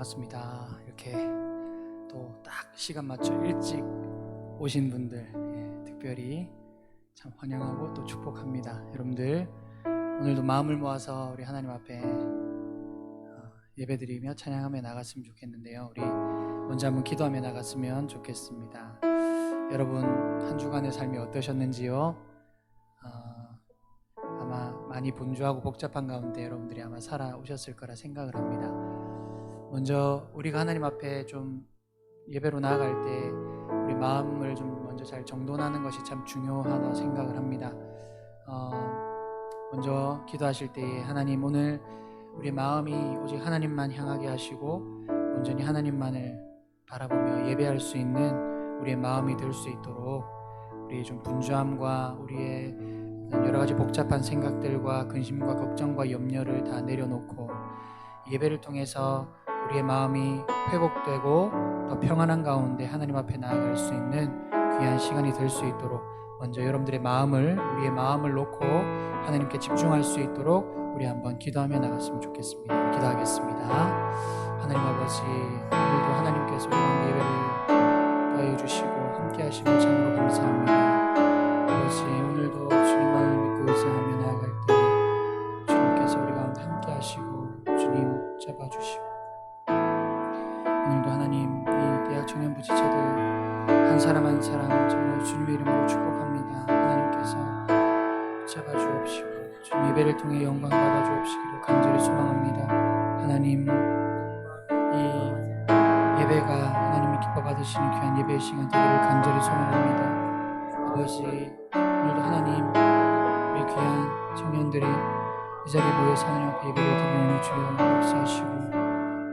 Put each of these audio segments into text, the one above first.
반갑습니다. 이렇게 또 딱 시간 맞춰 일찍 오신 분들 특별히 참 환영하고 또 축복합니다. 여러분들 오늘도 마음을 모아서 우리 하나님 앞에 예배드리며 찬양하며 나갔으면 좋겠는데요. 우리 먼저 한번 기도하며 나갔으면 좋겠습니다. 여러분 한 주간의 삶이 어떠셨는지요? 아마 많이 분주하고 복잡한 가운데 여러분들이 아마 살아오셨을 거라 생각을 합니다. 먼저 우리가 하나님 앞에 좀 예배로 나아갈 때 우리 마음을 좀 먼저 잘 정돈하는 것이 참 중요하다고 생각을 합니다. 먼저 기도하실 때에 하나님, 오늘 우리 마음이 오직 하나님만 향하게 하시고 온전히 하나님만을 바라보며 예배할 수 있는 우리의 마음이 될 수 있도록 우리의 좀 분주함과 우리의 여러 가지 복잡한 생각들과 근심과 걱정과 염려를 다 내려놓고 예배를 통해서 우리의 마음이 회복되고 더 평안한 가운데 하나님 앞에 나아갈 수 있는 귀한 시간이 될 수 있도록 먼저 여러분들의 마음을, 우리의 마음을 놓고 하나님께 집중할 수 있도록 우리 한번 기도하며 나갔으면 좋겠습니다. 기도하겠습니다. 하나님 아버지, 오늘도 하나님께서 우리 가운데 예배를 더하여 주시고 함께 하심을 참으로 감사합니다. 아버지, 오늘도 주님을 믿고 의지하며 나아갈 때 주님께서 우리 가운데 함께 하시고 주님 잡아주시고 오늘도 하나님 이 대학 청년부 지체들 한 사람 한 사람 정말 주님의 이름으로 축복합니다. 하나님께서 잡아주옵시고 주님 예배를 통해 영광 받아주옵시기를 간절히 소망합니다. 하나님, 이 예배가 하나님이 기뻐 받으시는 귀한 예배의 시간 되기를 간절히 소망합니다. 아버지, 오늘도 하나님 우리 귀한 청년들이 이 자리에 모여서 하나님 앞에 예배를 드리는 주여 역사하시고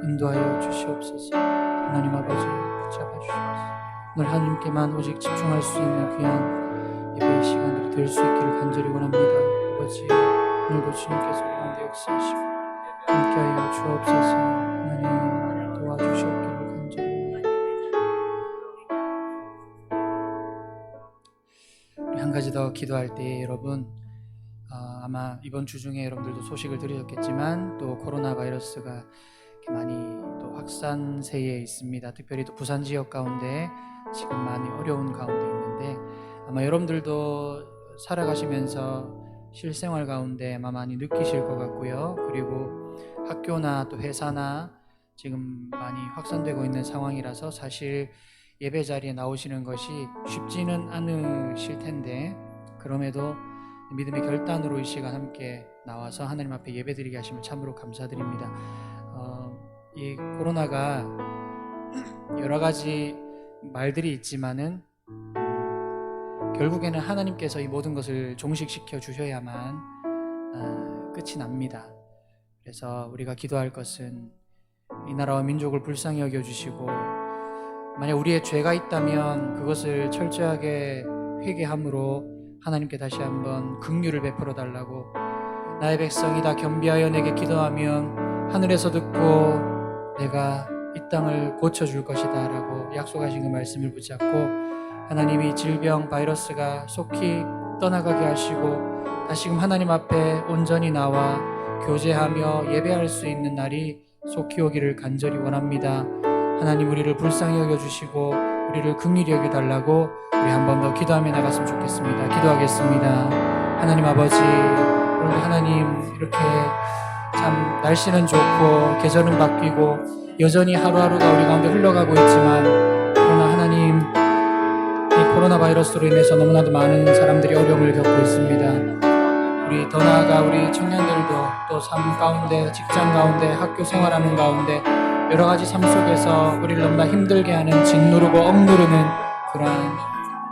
인도하여 주시옵소서. 하나님 아버지 붙잡아주시옵소서. 오늘 하나님께만 오직 집중할 수 있는 귀한 예배의 시간들이 될 수 있기를 간절히 원합니다. 아버지, 오늘도 주님께서 우리 가운데 역사하시고 함께하여 주옵소서. 하나님 도와주시옵기를 간절히 원합니다. 우리 한 가지 더 기도할 때 여러분, 아마 이번 주 중에 여러분들도 소식을 들으셨겠지만 또 코로나 바이러스가 많이 또 확산세에 있습니다. 특별히 또 부산 지역 가운데 지금 많이 어려운 가운데 있는데 아마 여러분들도 살아가시면서 실생활 가운데 아마 많이 느끼실 것 같고요. 그리고 학교나 또 회사나 지금 많이 확산되고 있는 상황이라서 사실 예배 자리에 나오시는 것이 쉽지는 않으실 텐데 그럼에도 믿음의 결단으로 이 시간 함께 나와서 하나님 앞에 예배드리게 하심을 참으로 감사드립니다. 이 코로나가 여러 가지 말들이 있지만은 결국에는 하나님께서 이 모든 것을 종식시켜 주셔야만 끝이 납니다. 그래서 우리가 기도할 것은 이 나라와 민족을 불쌍히 여겨주시고 만약 우리의 죄가 있다면 그것을 철저하게 회개함으로 하나님께 다시 한번 긍휼을 베풀어 달라고, 나의 백성이 다 겸비하여 내게 기도하면 하늘에서 듣고 내가 이 땅을 고쳐줄 것이다 라고 약속하신 그 말씀을 붙잡고 하나님이 질병 바이러스가 속히 떠나가게 하시고 다시금 하나님 앞에 온전히 나와 교제하며 예배할 수 있는 날이 속히 오기를 간절히 원합니다. 하나님, 우리를 불쌍히 여겨주시고 우리를 긍휼히 여겨달라고 우리 한 번 더 기도하며 나갔으면 좋겠습니다. 기도하겠습니다. 하나님 아버지, 오늘 하나님 이렇게 참 날씨는 좋고 계절은 바뀌고 여전히 하루하루가 우리 가운데 흘러가고 있지만 그러나 하나님, 이 코로나 바이러스로 인해서 너무나도 많은 사람들이 어려움을 겪고 있습니다. 우리 더 나아가 우리 청년들도 또 삶 가운데, 직장 가운데, 학교 생활하는 가운데 여러 가지 삶 속에서 우리를 너무나 힘들게 하는, 짓누르고 억누르는 그러한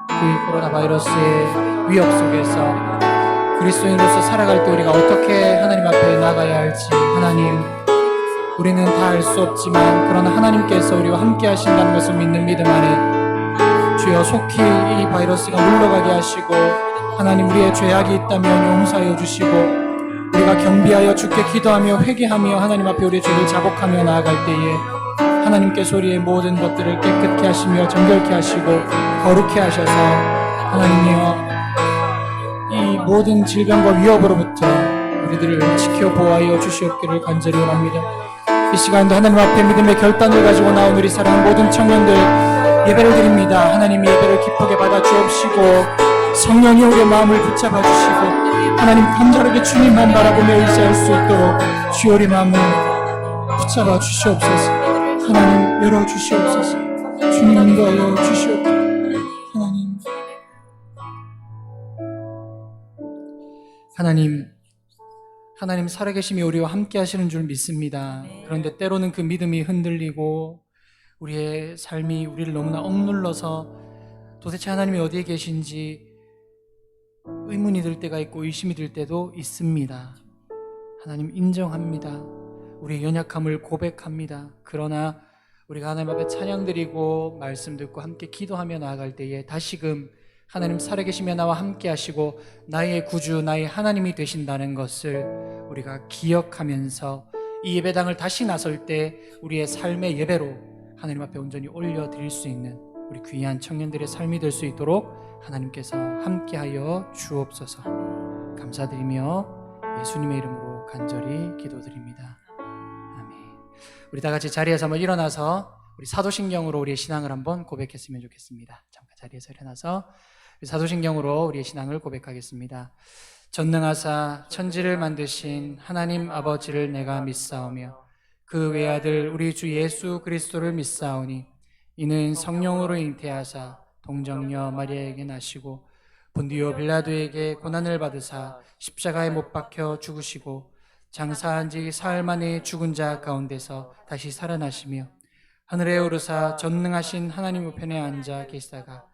그 코로나 바이러스의 위협 속에서 그리스도인으로서 살아갈 때 우리가 어떻게 하나님 앞에 나가야 할지, 하나님, 우리는 다 알 수 없지만 그러나 하나님께서 우리와 함께 하신다는 것을 믿는 믿음 안에 주여 속히 이 바이러스가 물러가게 하시고 하나님, 우리의 죄악이 있다면 용서하여 주시고 우리가 겸비하여 주께 기도하며 회개하며 하나님 앞에 우리의 죄를 자복하며 나아갈 때에 하나님께서 우리의 모든 것들을 깨끗게 하시며 정결케 하시고 거룩케 하셔서 하나님이여 이 모든 질병과 위협으로부터 우리들을 지켜 보호하여 주시옵기를 간절히 원합니다. 이 시간도 하나님 앞에 믿음의 결단을 가지고 나온 우리 사랑하는 모든 청년들 예배를 드립니다. 하나님 예배를 기쁘게 받아 주옵시고 성령이 우리의 마음을 붙잡아 주시고 하나님 간절하게 주님만 바라보며 의지할 수 있도록 주여 우리 마음을 붙잡아 주시옵소서. 하나님 열어 주시옵소서. 주님 인도하여 주시옵소서. 하나님 살아계심이 우리와 함께 하시는 줄 믿습니다. 그런데 때로는 그 믿음이 흔들리고 우리의 삶이 우리를 너무나 억눌러서 도대체 하나님이 어디에 계신지 의문이 들 때가 있고 의심이 들 때도 있습니다. 하나님 인정합니다. 우리의 연약함을 고백합니다. 그러나 우리가 하나님 앞에 찬양드리고 말씀 듣고 함께 기도하며 나아갈 때에 다시금 하나님 살아계시며 나와 함께 하시고 나의 구주 나의 하나님이 되신다는 것을 우리가 기억하면서 이 예배당을 다시 나설 때 우리의 삶의 예배로 하나님 앞에 온전히 올려드릴 수 있는 우리 귀한 청년들의 삶이 될 수 있도록 하나님께서 함께하여 주옵소서. 감사드리며 예수님의 이름으로 간절히 기도드립니다. 아멘. 우리 다 같이 자리에서 한번 일어나서 우리 사도신경으로 우리의 신앙을 한번 고백했으면 좋겠습니다. 잠깐 자리에서 일어나서 사도신경으로 우리의 신앙을 고백하겠습니다. 전능하사 천지를 만드신 하나님 아버지를 내가 믿사오며 그 외아들 우리 주 예수 그리스도를 믿사오니 이는 성령으로 잉태하사 동정녀 마리아에게 나시고 본디오 빌라도에게 고난을 받으사 십자가에 못 박혀 죽으시고 장사한 지 사흘 만에 죽은 자 가운데서 다시 살아나시며 하늘에 오르사 전능하신 하나님 우편에 앉아 계시다가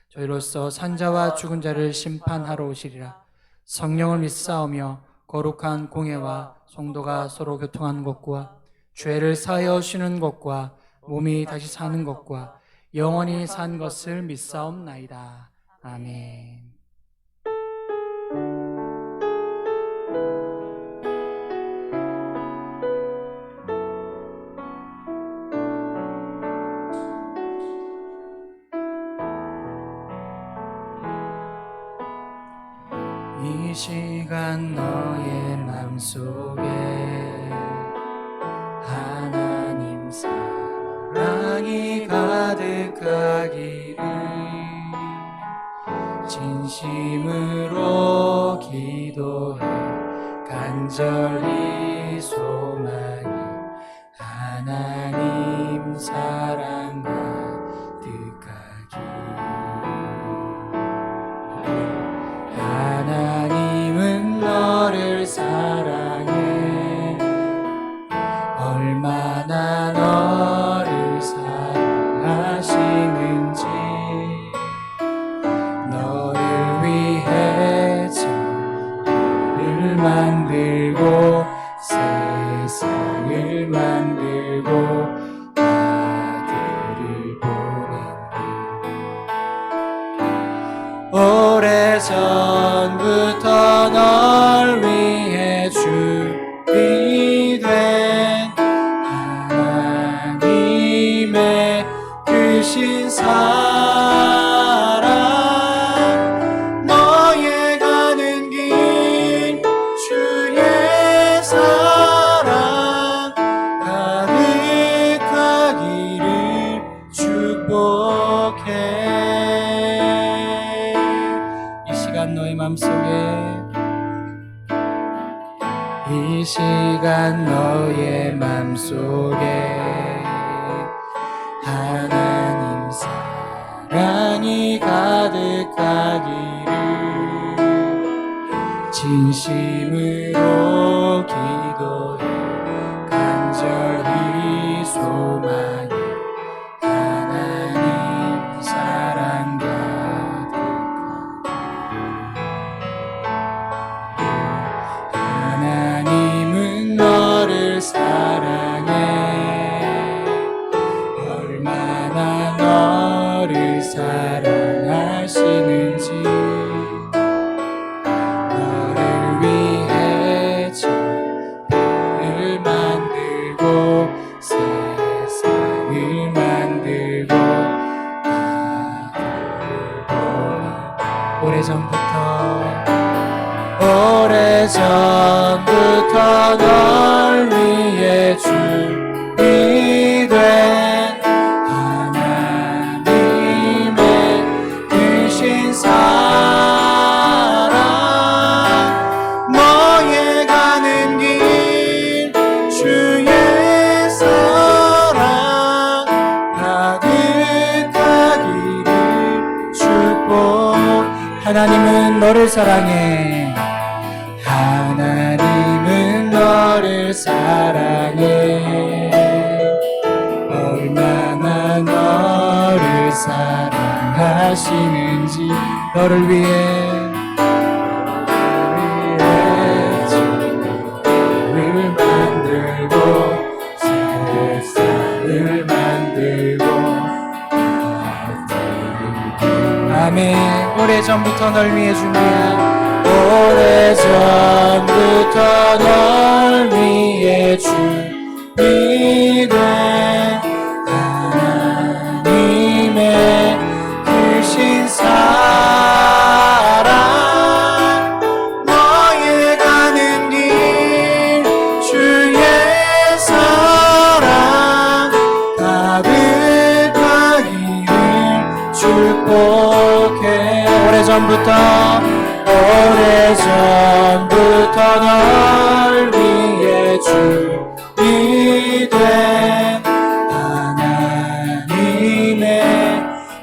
저희로서 산자와 죽은 자를 심판하러 오시리라. 성령을 믿사오며 거룩한 공회와 성도가 서로 교통하는 것과 죄를 사하여 주시는 것과 몸이 다시 사는 것과 영원히 산 것을 믿사옵나이다. 아멘. 이 시간 너의 마음속에 하나님 사랑이 가득하기를 진심으로 기도해 간절히 소망이 하나님 사랑 가득하기 하나님은 너를 사랑해 얼마나 너를 사랑하시는지 너를 위해 천을 만들고 세상을 만들고 아들을 보낸 오래전부터 널 위해 준비된 하나님의 크신 사랑 너의 가는 길 주의 사랑 가득하기를 축복해. 너의 맘속에 이 시간 너의 맘속에 하나님 사랑이 가득하기를 진심으로 기도해 간절히 소망해 하나님 사랑 하나님은 너를 사랑해 얼마나 너를 사랑하시는지 너를 위해 천을 만들고 세상을 만들고 오래전부터 널 위해 준비된 하나님은 너를 사랑해. 하나님은 너를 사랑해. 얼마나 너를 사랑하시는지. 너를 위해 주를 만들고 세상을 만들고. 아멘. 오래전부터 널 위해 준비한, 오래전부터 널 위해 준비된 하나님의 크신 사랑. 너의 가는 길 주의 사랑 가득하기를 축복해. 오래전부터 널 위해 준비된 하나님의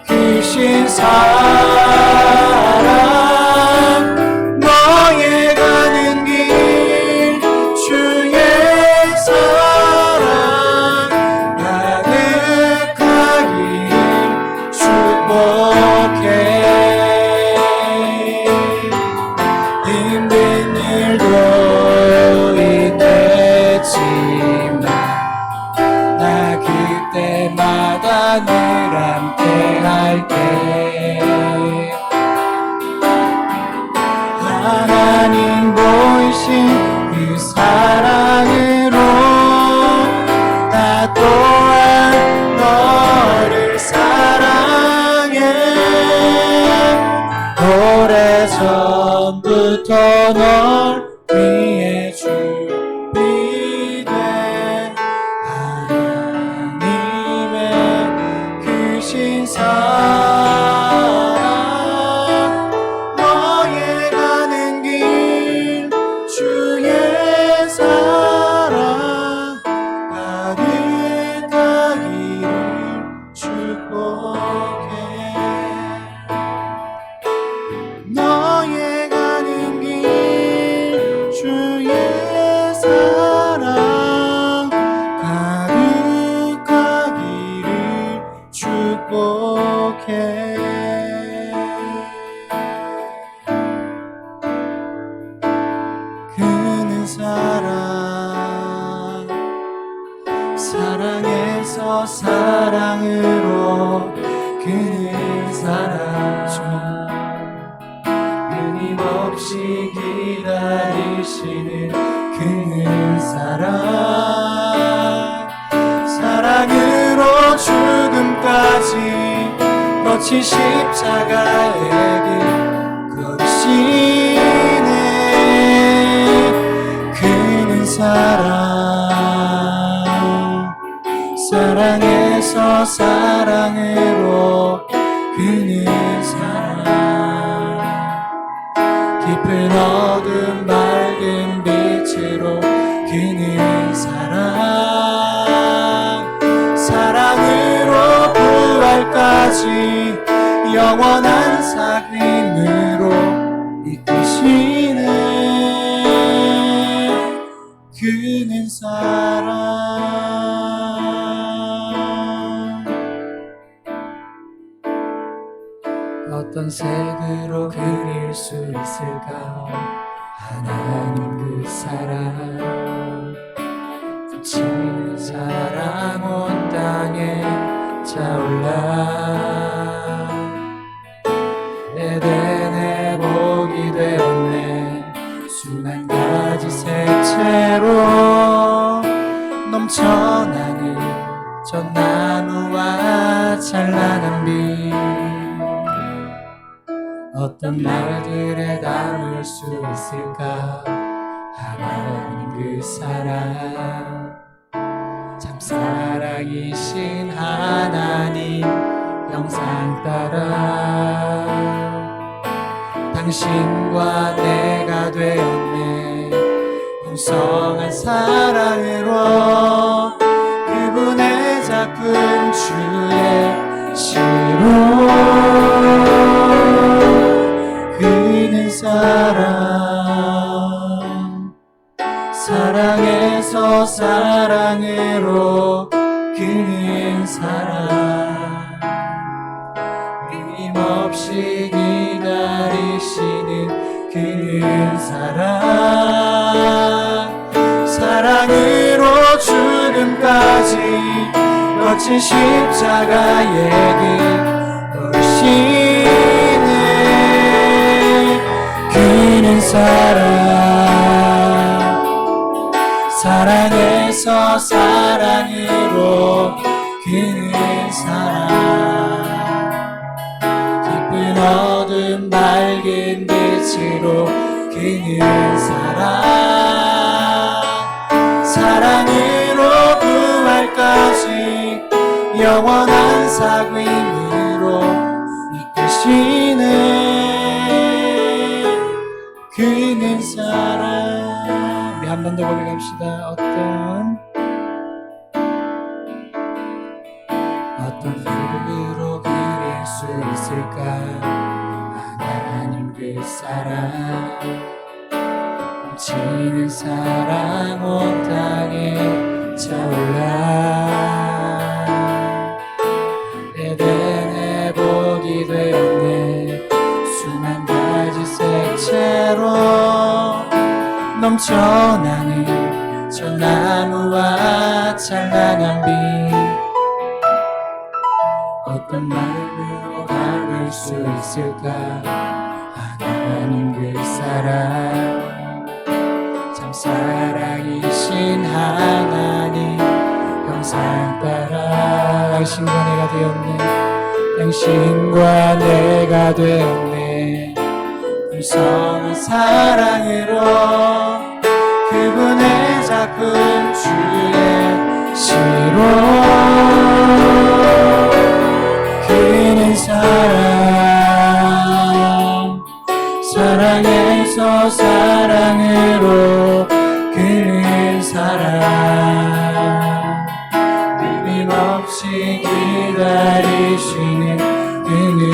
크신 사랑. 너의 가는 길 주의 사랑 가득하기를 축복해. 힘든 일도 있겠지만 나 그때마다 늘 함께 할게. 하나님 보이신 그 사랑으로 나 또한 너를 사랑해. 오래전부터 널 위해 준비된 하나님의 크신 사랑. 너의 가는 길 주의 사랑 가득하기를 축복해. 너의 가는 길 주의 사랑 가득하기를 축복해. 그는 사랑에서 사랑으로 그는 사랑중 끊임없이 기다리시는 그는 사랑으로 죽음까지 거친 십자가의 길 걸으시네. 그는 사랑에서 사랑으로 그는 사랑. 깊은 어둠 밝은 빛으로 그는 사랑으로 부활까지 영원한 살림으로 이끄시네. 그는 사랑. 어떤 색으로 그릴 수 있을까? 하나님 그 사랑, 넘치는 사랑 온 땅에 차올라. 에덴의 복이 되었네. 수만 가지 색채로 넘쳐나는 전나무와 찬란한 빛. 어떤 말들에 담을 수 있을까? 하나님 그 사랑, 참 사랑이신 하나님 형상 따라 당신과 내가 되었네. 풍성한 사랑으로 그분의 작품 주의 시로 그 사랑에서 사랑으로 그는 사랑 끊임없이 기다리시는 그는 사랑 사랑으로 죽음까지 거친 십자가의 길 걸으시는 그는 사랑에서 사랑으로 그는 사랑 깊은 어둠 밝은 빛으로 그는 사랑으로 부활까지 영원한 사귐으로 이끄시는 그는 사랑. 우리 한 번 더 고백합시다. 어떤 이름으로 그릴 수 있을까? 하나님 그 사랑 넘치는 사랑 온 땅에 차올라 에덴의 복이 되었네. 수만 가지 색채로 넘쳐나는 저 나무와 찬란한 빛 어떤 말로 담을 수 있을까? 하나님 그 사랑 참 사랑이신 하나님 형상 따라 당신과 내가 되었네. 당신과 내가 되었네. 풍성한 사랑으로 그분의 작품 주의 시로 그는 사랑에서 사랑으로 그는 사랑 끊임없이 기다리시는 그는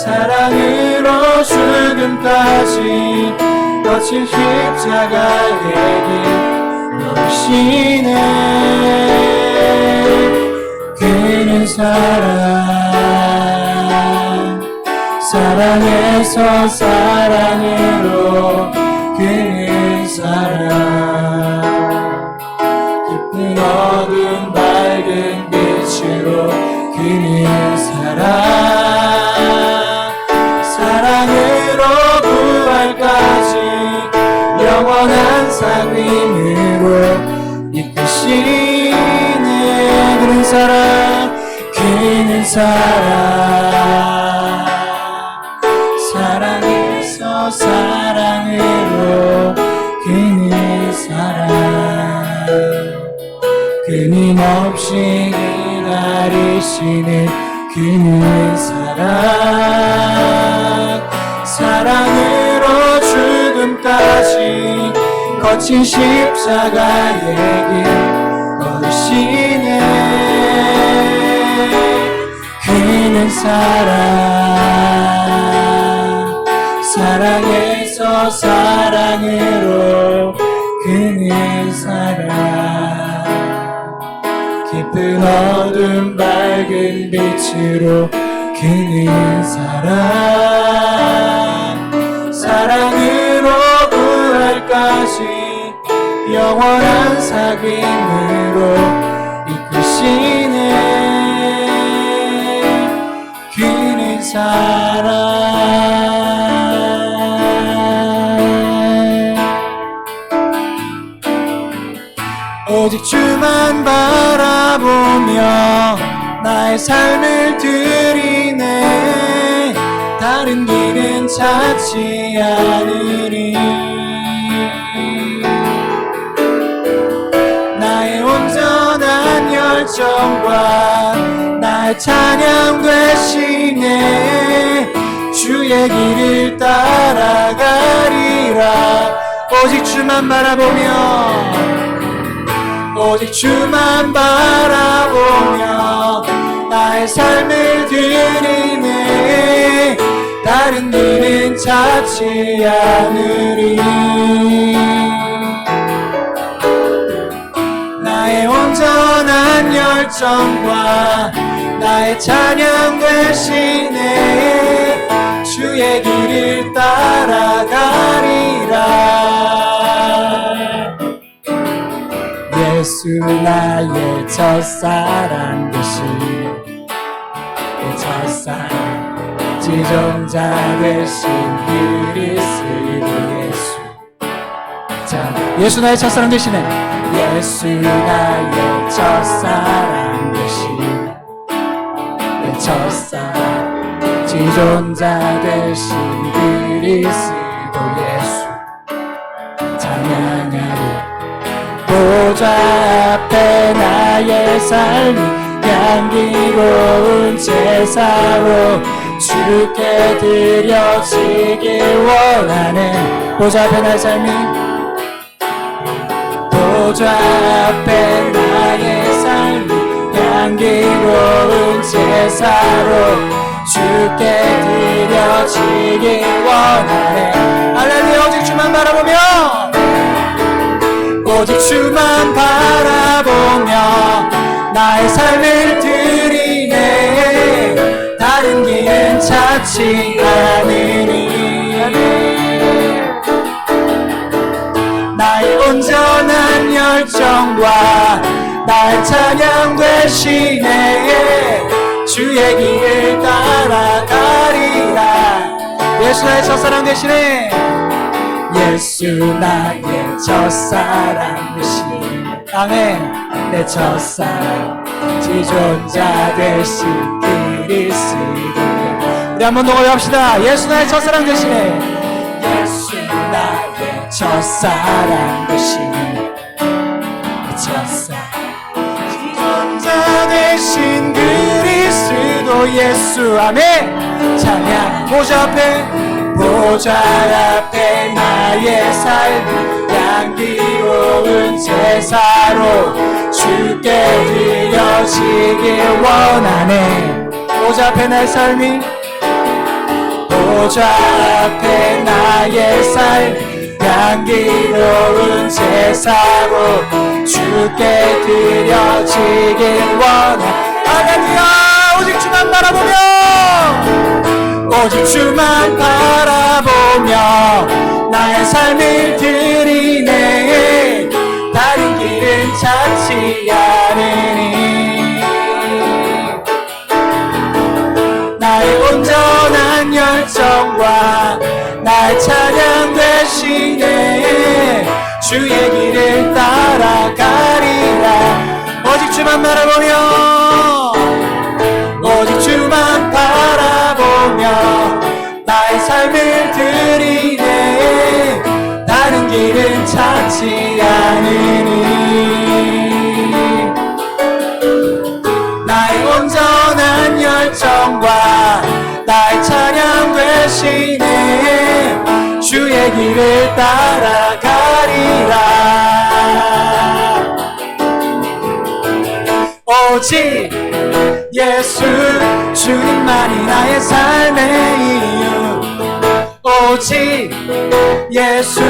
사랑으로 죽음까지 거친 십자가의 길 걸으시는 그는 사랑에서 사랑으로 그는 사랑 깊은 어두운 밝은 빛으로 그는 사랑으로 부활까지 영원한 사귐으로 이끄시는 그는 사랑에서 사랑으로 그는 사랑 끊임없이 기다리시는 그는 사랑으로 죽음까지 거친 십자가의 길 걸으시는 그는 사랑에서 사랑으로 그는 사랑 깊은 어둠 밝은 빛으로 그는 사랑으로 부활까지 영원한 사귐으로 이끄시는 그는 오직 주만 바라보며 나의 삶을 드리네. 다른 길은 찾지 않으리. 나의 온전한 열정과 나의 찬양 되시네. 주의 길을 따라가리라. 오직 주만 바라보며 오직 주만 바라보며 나의 삶을 드리네. 다른 길은 찾지 않으리. 열정과 나의 찬양 되시네. 주의 길을 따라가리라. 예수 나의 첫사랑 되시네. 내 첫사랑 지존자 되신 그리스도 예수. 자, 예수 나의 첫사랑 되시네. 예수 나의 첫사랑 되시네. 내 첫사랑 지존자 되신 그리스도 예수. 찬양하리. 보좌 앞에 나의 삶이 향기로운 제사로 주께 드려지길 원하네. 보좌 앞에 나의 삶이, 보좌 앞에 나의 삶이 향기로운 제사로 주께 드려지길 원하네. 할렐루야. 오직 주만 바라보며, 오직 주만 바라보며 나의 삶을 드리네. 다른 길은 찾지 않으니 나의 온전한 열정과 나의 찬양 되시네. 주의 길을 따라가리라. 예수 나의 첫사랑 되시네. 예수 나의 첫사랑 되시네. 아멘. 내 첫사랑 지존자 되신 그리스도. 우리 한번 더 고백합시다. 예수 나의 첫사랑 되시네. 예수 나의 첫사랑 되시네. 내 첫사랑 지존자 되신 그리스도 예수. 아멘. 찬양. 보좌 앞에, 보좌 앞에 나의 삶이 향기로운 제사로 주께 드려지길 원하네. 보좌 앞에 나의 삶이, 보좌 앞에 나의 삶이 향기로운 제사로 주께 드려지길 원하네. 할렐루야. 오직 주만 바라보며, 오직 주만 바라보며 나의 삶을 드리네. 다른 길은 찾지 않으니 나의 온전한 열정과 나의 찬양 되시네. 주의 길을 따라가리라. 오직 주만 바라보며, 오직 주만 바라보며 나의 삶을 드리네. 다른 길은 찾지 않으니 나의 온전한 열정과 나의 찬양 되시네. 주의 길을 따라가리라. 오직 예수 주님만이 나의 삶의 이유. 오직 예수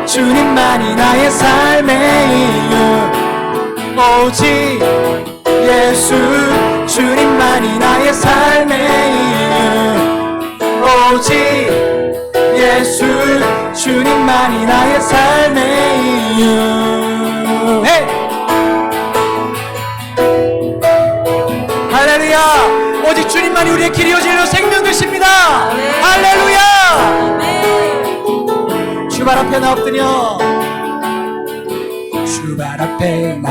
주님만이 나의 삶의 이유. 오직 예수 주님만이 나의 삶의 이유. 오직 예수 주님만이 나의 삶의 이유. hey! 할렐루야. 오직 주님만이 우리의 길이요 진리요 생명 되십니다. 할렐루야. 주발 앞에 나 엎드려, 주발 앞에 나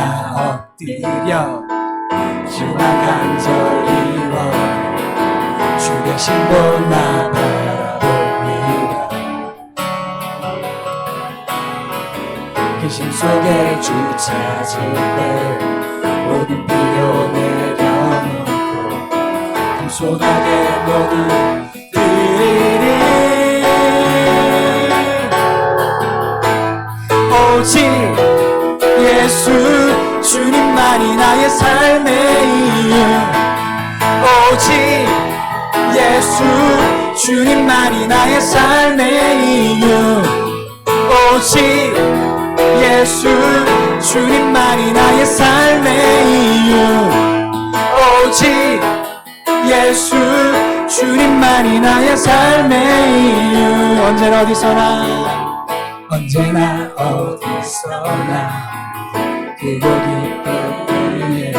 엎드려 주만 간절히 원해. 주 계신 곳 나 바라봅니다. 계신 속에 주 찾을 때 모든 필요 내려놓고 겸손하게 모두 드리리. 오직 예수 주님만이 나의 삶의 이유. 오직 예수 주님만이 나의 삶의 이유. 오직 예수 주님만이 나의 삶의 이유. 이유 오직 예수 주님만이 나의 삶의 이유 언제나 어디서나 그곳 깊은 위에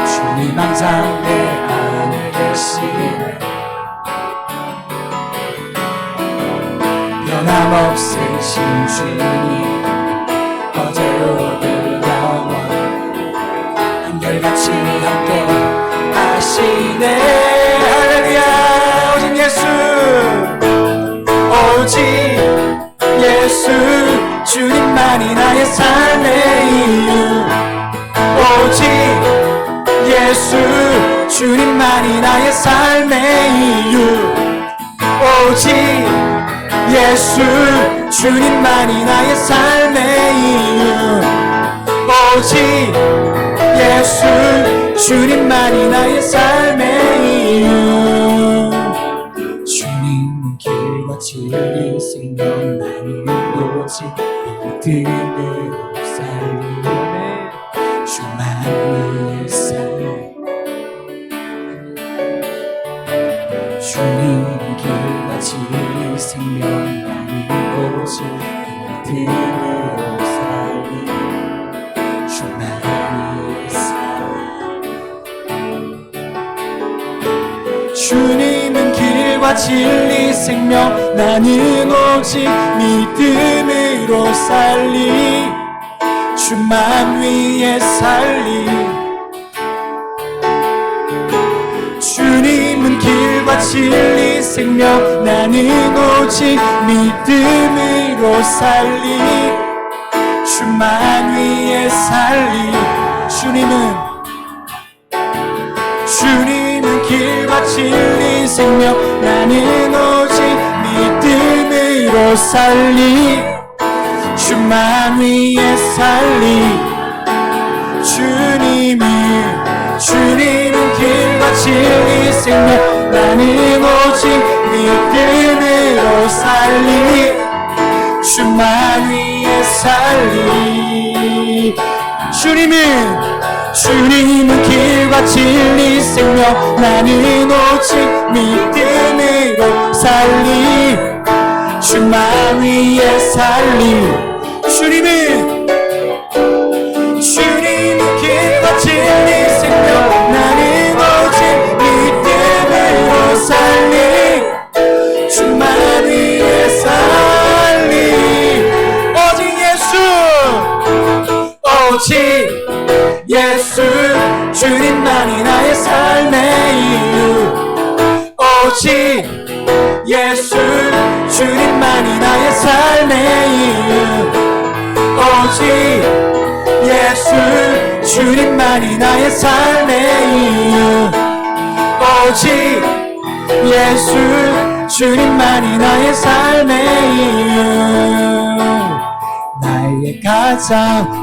주님 항상 내 안에 계시네 변함없으신 주님 어제 오늘 영원 한결같이 함께 하시네 할렐루야 오직 예수 주님만이 나의 삶의 이유 오직 예수 주님만이 나의 삶의 이유 오직 예수 주님만이 나의 삶의 이유 오직 예수 주님만이 나의 삶의 이유 주님은 길과 진리 생명 나는 오직 믿음으로 살리네 주만 위해 살리 주님은 길과 진리 생명 나는 오직 믿음으로 살리 주만 위해 살리 주님은 길과 진리 생명 나는 오직 믿음으로 살리 주만 위해 살리 주님은 길과 진리 생명 나는 오직 믿음으로 살리 주만 위해 살리 주님은 길과 진리 생명 나는 오직 믿음으로 살리 주만 위해 살리 주님은 길과 진리 생명 나는 오직 믿음으로 살리 주만 위해 살리 주님은 길과 진리 생명 나는 오직 믿음으로 살리 주만 위해 살리 주님은 길과 진리 생명 나는 오직 믿음으로 살리 주만 위해 살리 오직 예수 주님만이 나의 삶의 이유 오직 예수 주님만이 나의 삶의 이유 오직 예수 주님만이 나의 삶의 이유 오직 예수 주님만이 나의 삶의 이유 나의 가장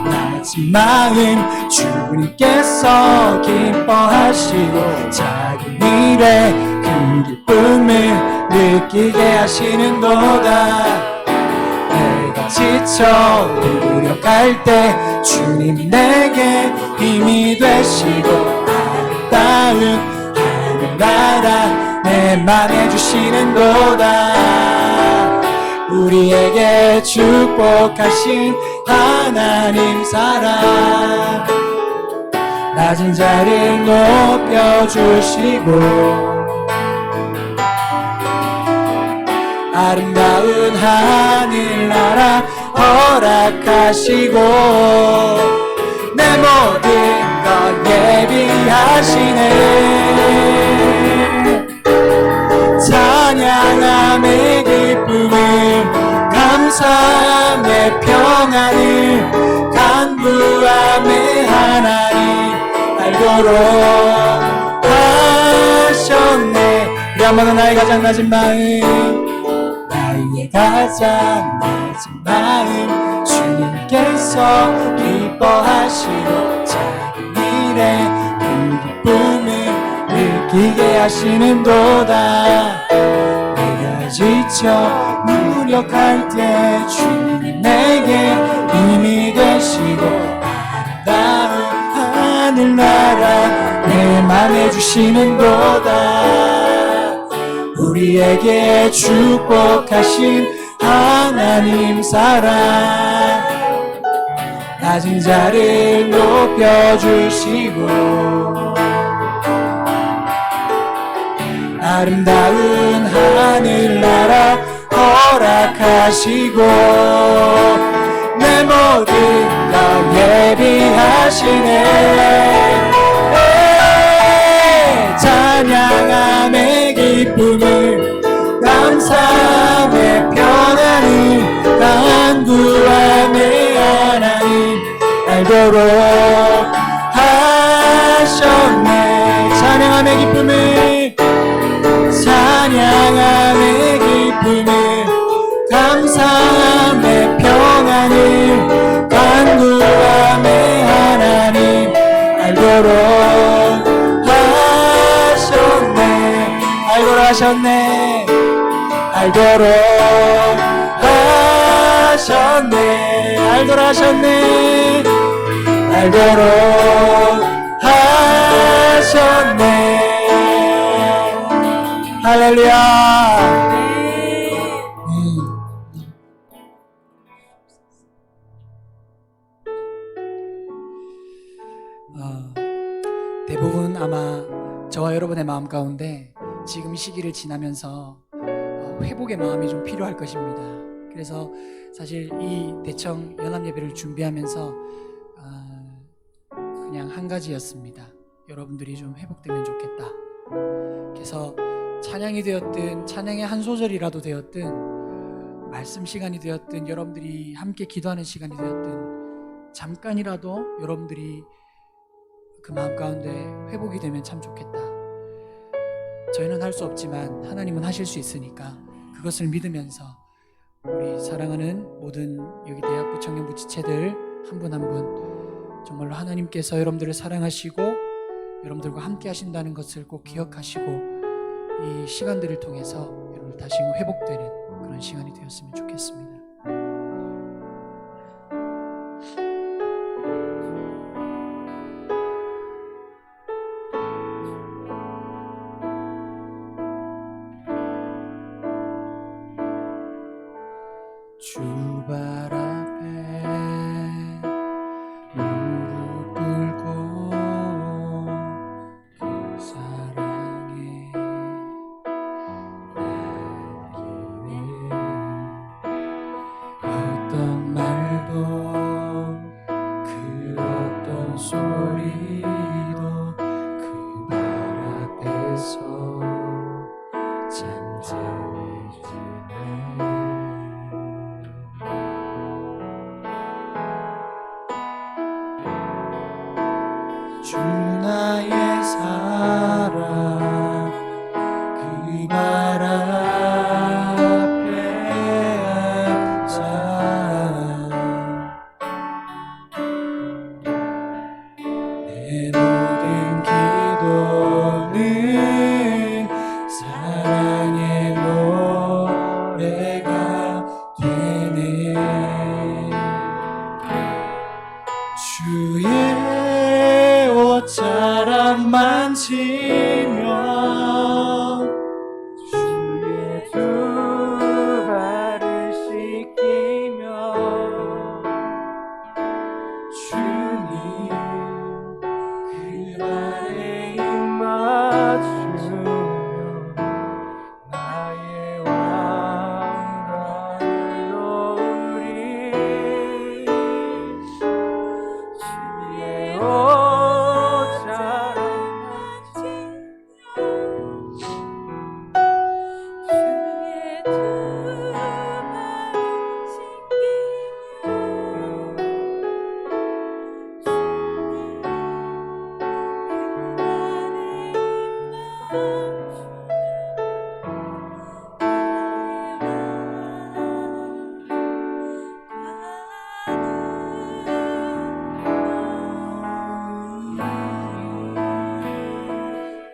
낮은 마음 주님께서 기뻐하시고 작은 일에 큰 기쁨을 느끼게 하시는도다 내가 지쳐 무력할 때 주님이 내게 힘이 되시고 아름다운 하늘나라 내 맘에 주시는도다 우리에게 축복하신 하나님 사랑 낮은 자를 높여주시고 아름다운 하늘나라 허락하시고 내 모든 것 예비하시네 찬양함의 기쁨을 감사함의 평안을 간구함의 하나님 알도록 하셨네 우리 한번더 나의 가장 낮은 마음 나의 가장 낮은 마음 주님께서 기뻐하시고 작은 일에 큰 기쁨을 느끼게 하시는도다 내가 지쳐 무력할 때 주님이 내게 힘이 되시고 아름다운 하늘나라 내 맘에 주시는도다. 우리에게 축복하신 하나님 사랑 낮은 자를 높여주시고 아름다운 하늘나라 허락하시고 내 모든 것 예비하시네. 찬양함의 기쁨을 감사함의 평안을 간구함의 하나님 알도록 하셨네. 찬양함의 기쁨을 찬양함의 기쁨을 감사함의 평안을 간구함의 하나님 알도록 하셨네. 알도록 하셨네. 알도록 하셨네. 알도록 하셨네. 할렐루야. 대부분 아마 저와 여러분의 마음 가운데 지금 이 시기를 지나면서 회복의 마음이 좀 필요할 것입니다. 그래서 사실 이 대청 연합예배를 준비하면서 그냥 한 가지였습니다. 여러분들이 좀 회복되면 좋겠다. 그래서 찬양이 되었든 찬양의 한 소절이라도 되었든 말씀 시간이 되었든 여러분들이 함께 기도하는 시간이 되었든 잠깐이라도 여러분들이 그 마음 가운데 회복이 되면 참 좋겠다. 저희는 할 수 없지만 하나님은 하실 수 있으니까 그것을 믿으면서 우리 사랑하는 모든 여기 대학부 청년부 지체들 한 분 한 분 정말로 하나님께서 여러분들을 사랑하시고 여러분들과 함께 하신다는 것을 꼭 기억하시고 이 시간들을 통해서 여러분들 다시 회복되는 그런 시간이 되었으면 좋겠습니다. 주발 앞에 무릎 꿇고 그 사랑에 날리네. 어떤 말도 그 어떤 소리도 그 발 앞에서 잠잠해지네. 주 나의 사랑 그 말 앞에 앉아 내 모든 기도는 사랑의 노래가 되네. 주의 옷자락 만지며 주의 두 발을 씻기며 주님 그 발에 입 맞추며 나의 왕관을 놓으리. 주의 옷자락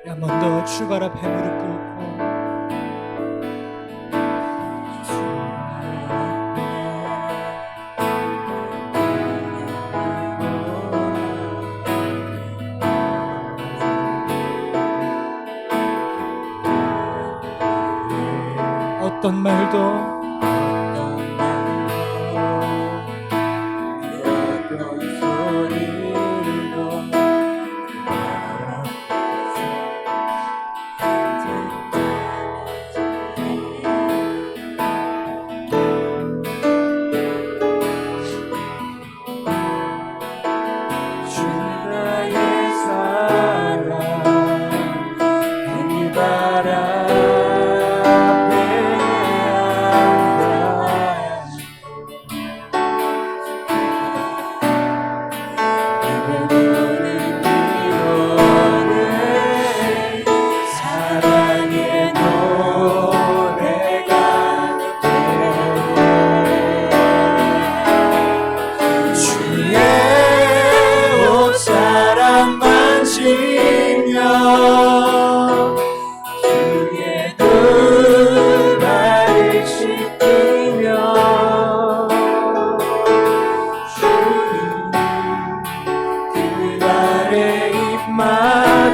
한 번 더 주발 앞에 무릎 꿇고 주발 앞에 어떤 말도 어떤 소리도 주 나의 사랑 이 바람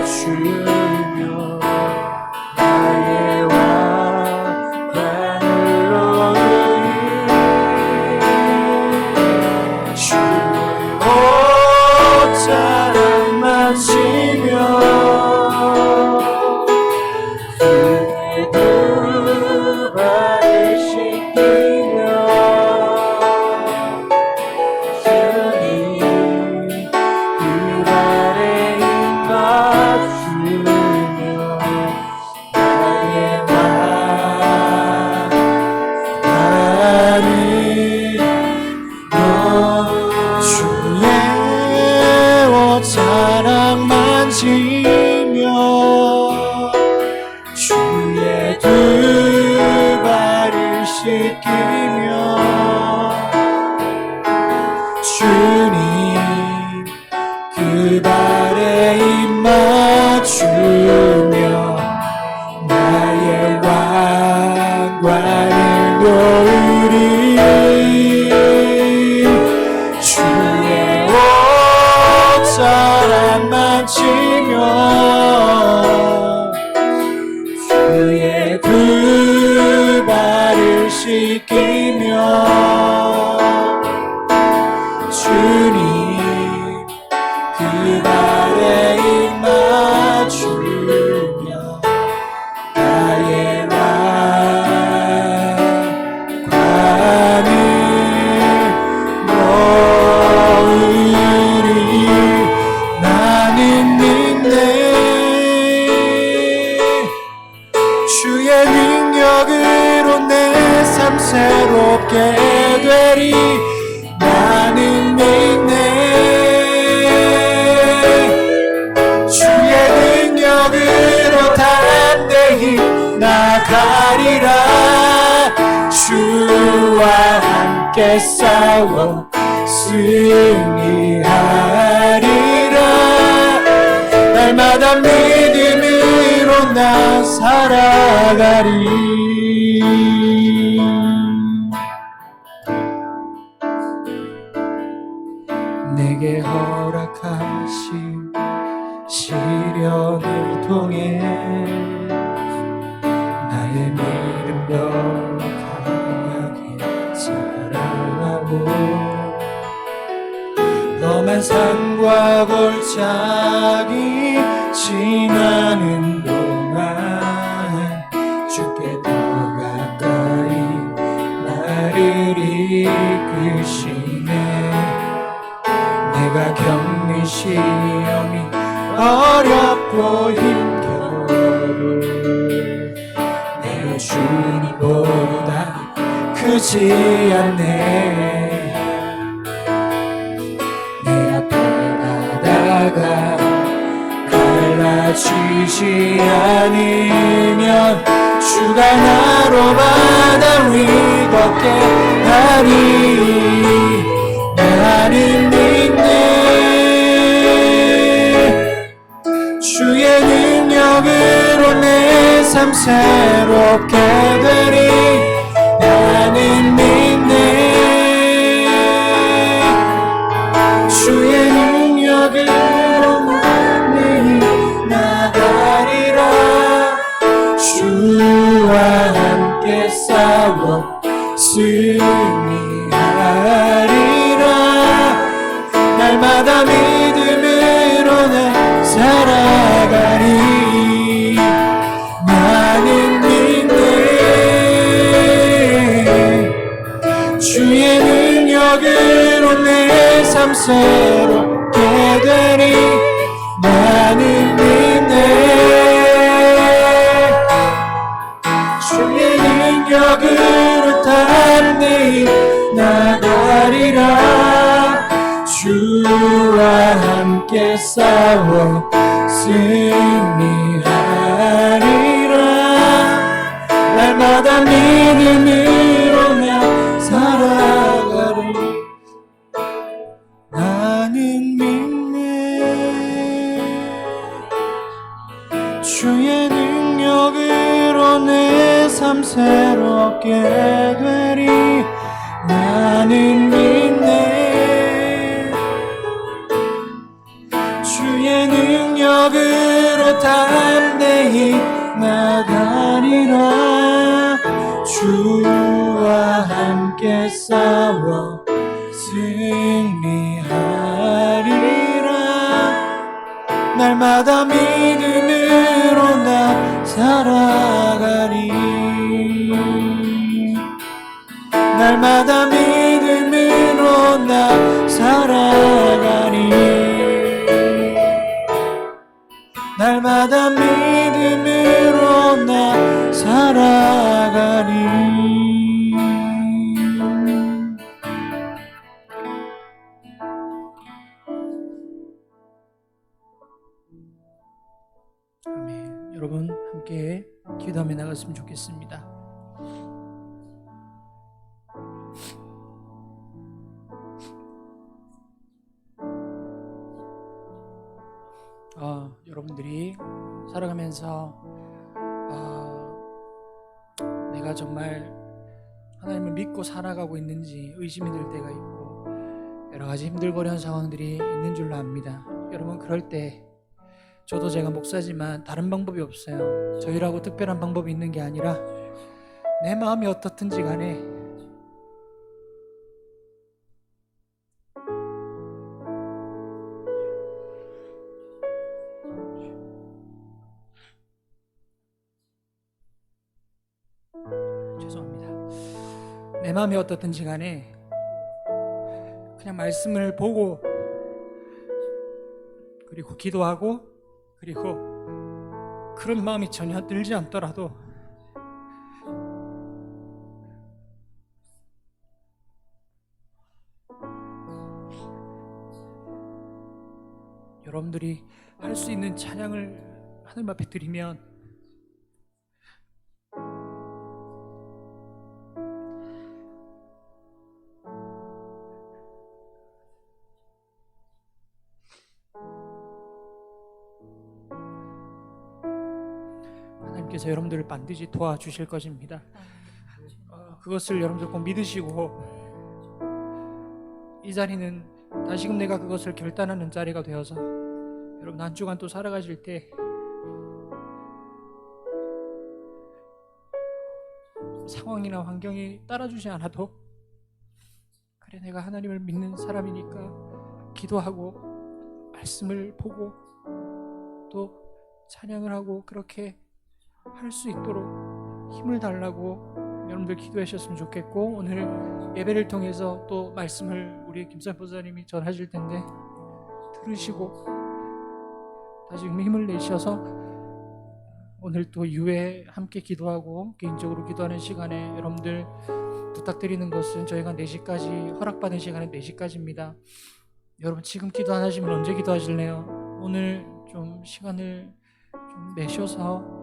맞추며 나의 왕관을 놓으리 주의 옷자락 마치며 그의 두 발을 씻기며 주님 그 발에 맞추며 나의 왕관을 주의 옷자락 만지며 주의 두 발을 씻기며 주님 그 발에 입 맞추며 나의 왕관을 놓으리 주의 옷자락 만지며 그의 두 발을 씻기며 주님 그 발에 입 맞추며 나의 왕관을 놓으리 나는 믿네 주의 능력으로 내 삶 새롭게 되리 나는 믿네 주의 능력으로 담대히 나가리라 주와 함께 싸워 승리하리라 날마다 믿음으로 나 살아가리 내게 허락하신 시련을 통해 나의 믿음도 강하게 자라고 험한 산과 골짜기 지나는 동안 주께 더 가까이 나를 이끄시네 내가 겪는 시험이 어렵고 힘겨워도 내가 주님보다 크지 않네 내 앞에 가다가 갈라지지 않으면 주가 나로 바다 위 걷게 하리 나는 믿네 주의 능력으로 내 삶 새롭게 되리 나는 믿네 주의 능력으로 나는 나가리라 주와 함께 싸 주의 능력으로 내 삶 새롭게 되리 나는 믿네 주의 능력으로 담대히 나가리라 주와 함께 싸워 승리하리라 날마다 믿음으로 나 살아가리 나는 믿네 주의 능력으로 내 삶 새롭게 되리 나는 믿네 주의 능력으로 담대히 나가리라 주와 함께 싸워 승리하리라 날마다 믿음으로 나 살아가리 날마다 믿음으로 나 살아가리 날마다 믿음으로 나 살아가리 아멘. 여러분 함께 기도하며 나갔으면 좋겠습니다. 여러분들이 살아가면서 내가 정말 하나님을 믿고 살아가고 있는지 의심이 들 때가 있고 여러 가지 힘들거리는 상황들이 있는 줄로 압니다. 여러분 그럴 때 저도 제가 목사지만 다른 방법이 없어요. 저희라고 특별한 방법이 있는 게 아니라 내 마음이 어떻든지 간에 내 마음이 어떻든지 간에 그냥 말씀을 보고 그리고 기도하고 그리고 그런 마음이 전혀 들지 않더라도 여러분들이 할 수 있는 찬양을 하나님 앞에 드리면 하나님께서 여러분들을 반드시 도와주실 것입니다. 그것을 여러분들 꼭 믿으시고 이 자리는 다시금 내가 그것을 결단하는 자리가 되어서 여러분 한 주간 또 살아가실 때 상황이나 환경이 따라주지 않아도 그래 내가 하나님을 믿는 사람이니까 기도하고 말씀을 보고 또 찬양을 하고 그렇게 할 수 있도록 힘을 달라고 여러분들 기도하셨으면 좋겠고 오늘 예배를 통해서 또 말씀을 우리 김선 보사님이 전하실 텐데 들으시고 다시금 힘을 내셔서 오늘 또 이후에 함께 기도하고 개인적으로 기도하는 시간에 여러분들 부탁드리는 것은 저희가 4시까지 허락받은 시간은 4시까지입니다. 여러분 지금 기도 안 하시면 언제 기도하실래요? 오늘 좀 시간을 좀 내셔서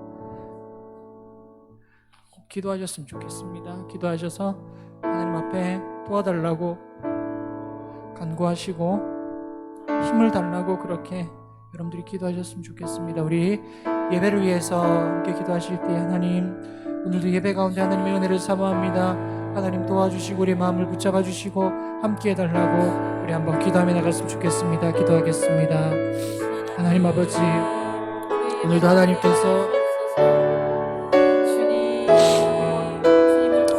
꼭 기도하셨으면 좋겠습니다. 기도하셔서 하나님 앞에 도와달라고 간구하시고 힘을 달라고 그렇게 여러분들이 기도하셨으면 좋겠습니다. 우리 예배를 위해서 함께 기도하실 때 하나님 오늘도 예배 가운데 하나님의 은혜를 사모합니다. 하나님 도와주시고 우리 마음을 붙잡아 주시고 함께 해달라고 우리 한번 기도하며 나갔으면 좋겠습니다. 기도하겠습니다. 하나님 아버지 오늘도 하나님께서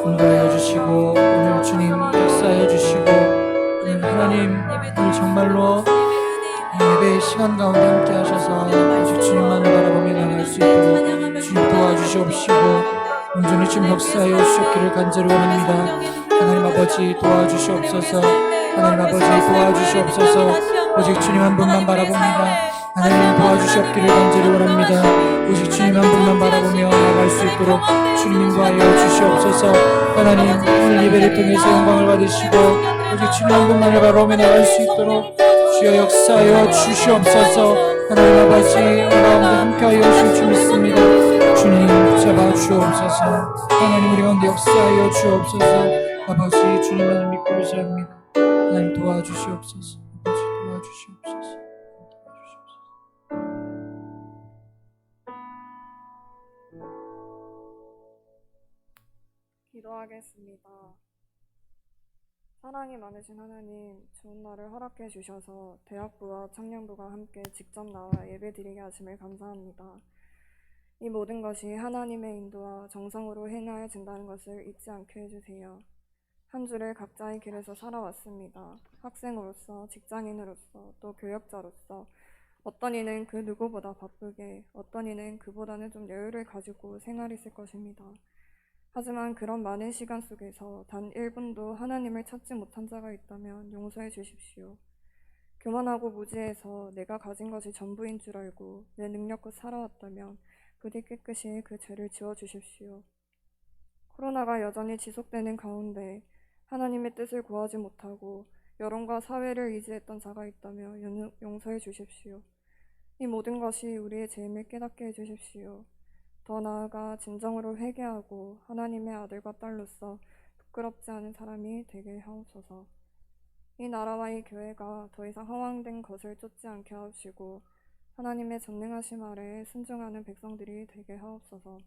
공부하여 주시고 오늘 주님 역사해 주시고 오늘 하나님 오늘 정말로 예배의 시간 가운데 함께 하셔서 아주 주님만을 바라보며 나갈 수 있도록 주님 도와주시옵시고 온전히 주님 역사하여 주시옵기를 간절히 원합니다. 하나님 아버지 아버지 도와주시옵소서. 하나님 아버지 도와주시옵소서. 오직 주님 한 분만 바라봅니다. 하나님 도와주시옵기를 간절히 원합니다. 오직 주님 한 분만 바라보며 나아갈 수 있도록 주님 인도하여 주시옵소서. 하나님 오늘 예배를 통해서 영광을 받으시고 오직 주님 한 분만을 바라보며 나아갈 수 있도록 주여 역사하여 주시옵소서. 하나님 아버지 우리 가운데 함께하여 주실 줄 믿습니다. 주님 붙잡아 주옵소서. 하나님 우리 가운데 역사하여 주옵소서. 아버지 주님만을 믿고 의지합니다. 하나님 도와주시옵소서. 아버지 도와주시옵소서. 기도하겠습니다. 사랑이 많으신 하나님, 좋은 날을 허락해 주셔서 대학부와 청년부가 함께 직접 나와 예배드리게 하심을 감사합니다. 이 모든 것이 하나님의 인도와 정성으로 행하여진다는 것을 잊지 않게 해주세요. 한 주를 각자의 길에서 살아왔습니다. 학생으로서, 직장인으로서, 또 교역자로서 어떤 이는 그 누구보다 바쁘게, 어떤 이는 그보다는 좀 여유를 가지고 생활했을 것입니다. 하지만 그런 많은 시간 속에서 단 1분도 하나님을 찾지 못한 자가 있다면 용서해 주십시오. 교만하고 무지해서 내가 가진 것이 전부인 줄 알고 내 능력껏 살아왔다면 부디 깨끗이 그 죄를 지워주십시오. 코로나가 여전히 지속되는 가운데 하나님의 뜻을 구하지 못하고 여론과 사회를 의지했던 자가 있다면 용서해 주십시오. 이 모든 것이 우리의 죄임을 깨닫게 해주십시오. 더 나아가 진정으로 회개하고 하나님의 아들과 딸로서 부끄럽지 않은 사람이 되게 하옵소서. 이 나라와 이 교회가 더 이상 허황된 것을 쫓지 않게 하옵시고 하나님의 전능하심 아래에 순종하는 백성들이 되게 하옵소서.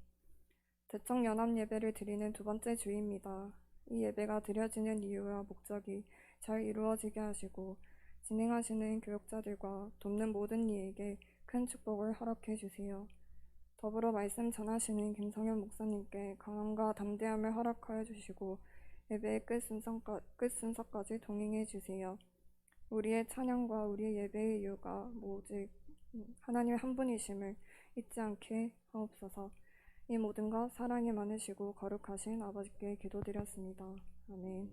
대청 연합 예배를 드리는 두 번째 주입니다. 이 예배가 드려지는 이유와 목적이 잘 이루어지게 하시고 진행하시는 교역자들과 돕는 모든 이에게 큰 축복을 허락해 주세요. 더불어 말씀 전하시는 김성현 목사님께 강함과 담대함을 허락하여 주시고 예배의 끝 순서까지 동행해 주세요. 우리의 찬양과 우리의 예배의 이유가 오직 하나님 한 분이심을 잊지 않게 하옵소서. 이 모든 것 사랑이 많으시고 거룩하신 아버지께 기도드렸습니다. 아멘.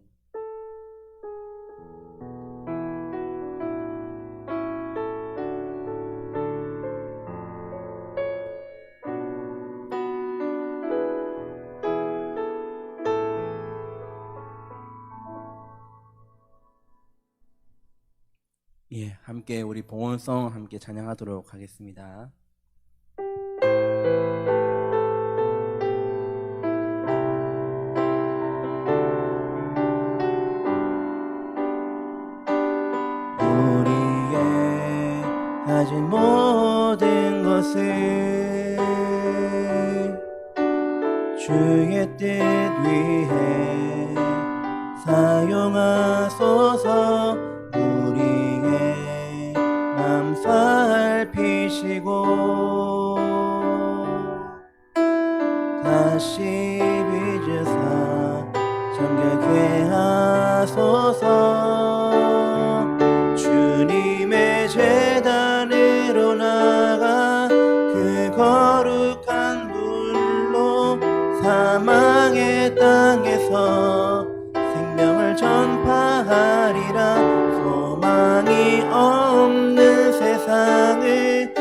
예, 함께 우리 봉헌송 함께 찬양하도록 하겠습니다. 우리의 가진 모든 것을 주의 뜻 위해 사용하소서. 우리의 맘 살피시고 다시 빚으사 정결케 하소서. 주님의 제단으로 나가 그 거룩한 불로 사망의 땅에서 생명을 전파하리라. 소망이 없는 세상을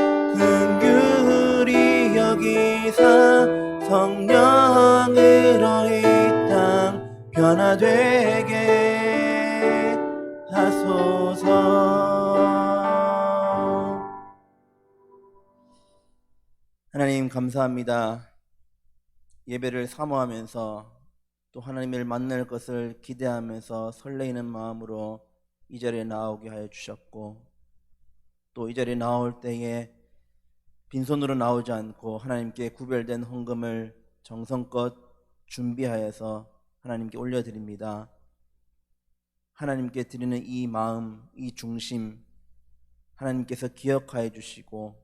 긍휼히 여기사 성령으로 이 땅 변화되게 하소서. 하나님 감사합니다. 예배를 사모하면서 또 하나님을 만날 것을 기대하면서 설레이는 마음으로 이 자리에 나오게 하여 주셨고, 또 이 자리에 나올 때에 빈손으로 나오지 않고 하나님께 구별된 헌금을 정성껏 준비하여서 하나님께 올려드립니다. 하나님께 드리는 이 마음, 이 중심 하나님께서 기억하여 주시고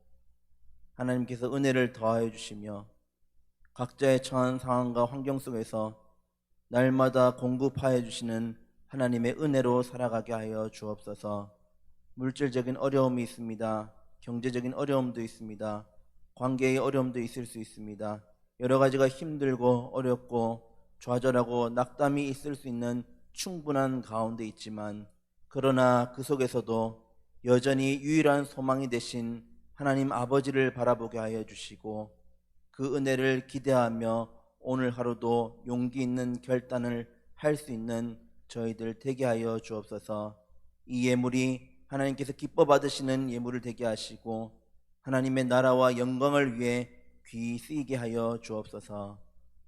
하나님께서 은혜를 더하여 주시며 각자의 처한 상황과 환경 속에서 날마다 공급하여 주시는 하나님의 은혜로 살아가게 하여 주옵소서. 물질적인 어려움이 있습니다. 경제적인 어려움도 있습니다. 관계의 어려움도 있을 수 있습니다. 여러 가지가 힘들고 어렵고 좌절하고 낙담이 있을 수 있는 충분한 가운데 있지만 그러나 그 속에서도 여전히 유일한 소망이 되신 하나님 아버지를 바라보게 하여 주시고 그 은혜를 기대하며 오늘 하루도 용기 있는 결단을 할 수 있는 저희들 되게 하여 주옵소서. 이 예물이 하나님께서 기뻐 받으시는 예물을 되게 하시고 하나님의 나라와 영광을 위해 귀히 쓰이게 하여 주옵소서.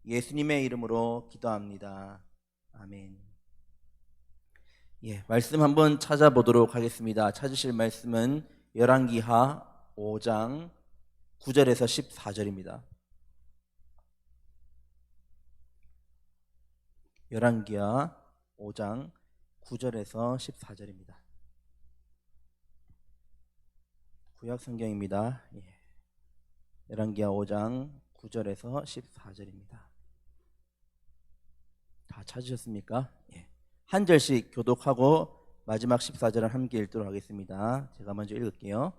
예수님의 이름으로 기도합니다. 아멘. 말씀 한번 찾아보도록 하겠습니다. 찾으실 말씀은 열왕기하 5장 9절에서 14절입니다. 열왕기하 5장 9절에서 14절입니다. 구약 성경입니다. 열왕기하 5장 9절에서 14절입니다. 다 찾으셨습니까? 한 절씩 교독하고 마지막 14절을 함께 읽도록 하겠습니다. 제가 먼저 읽을게요.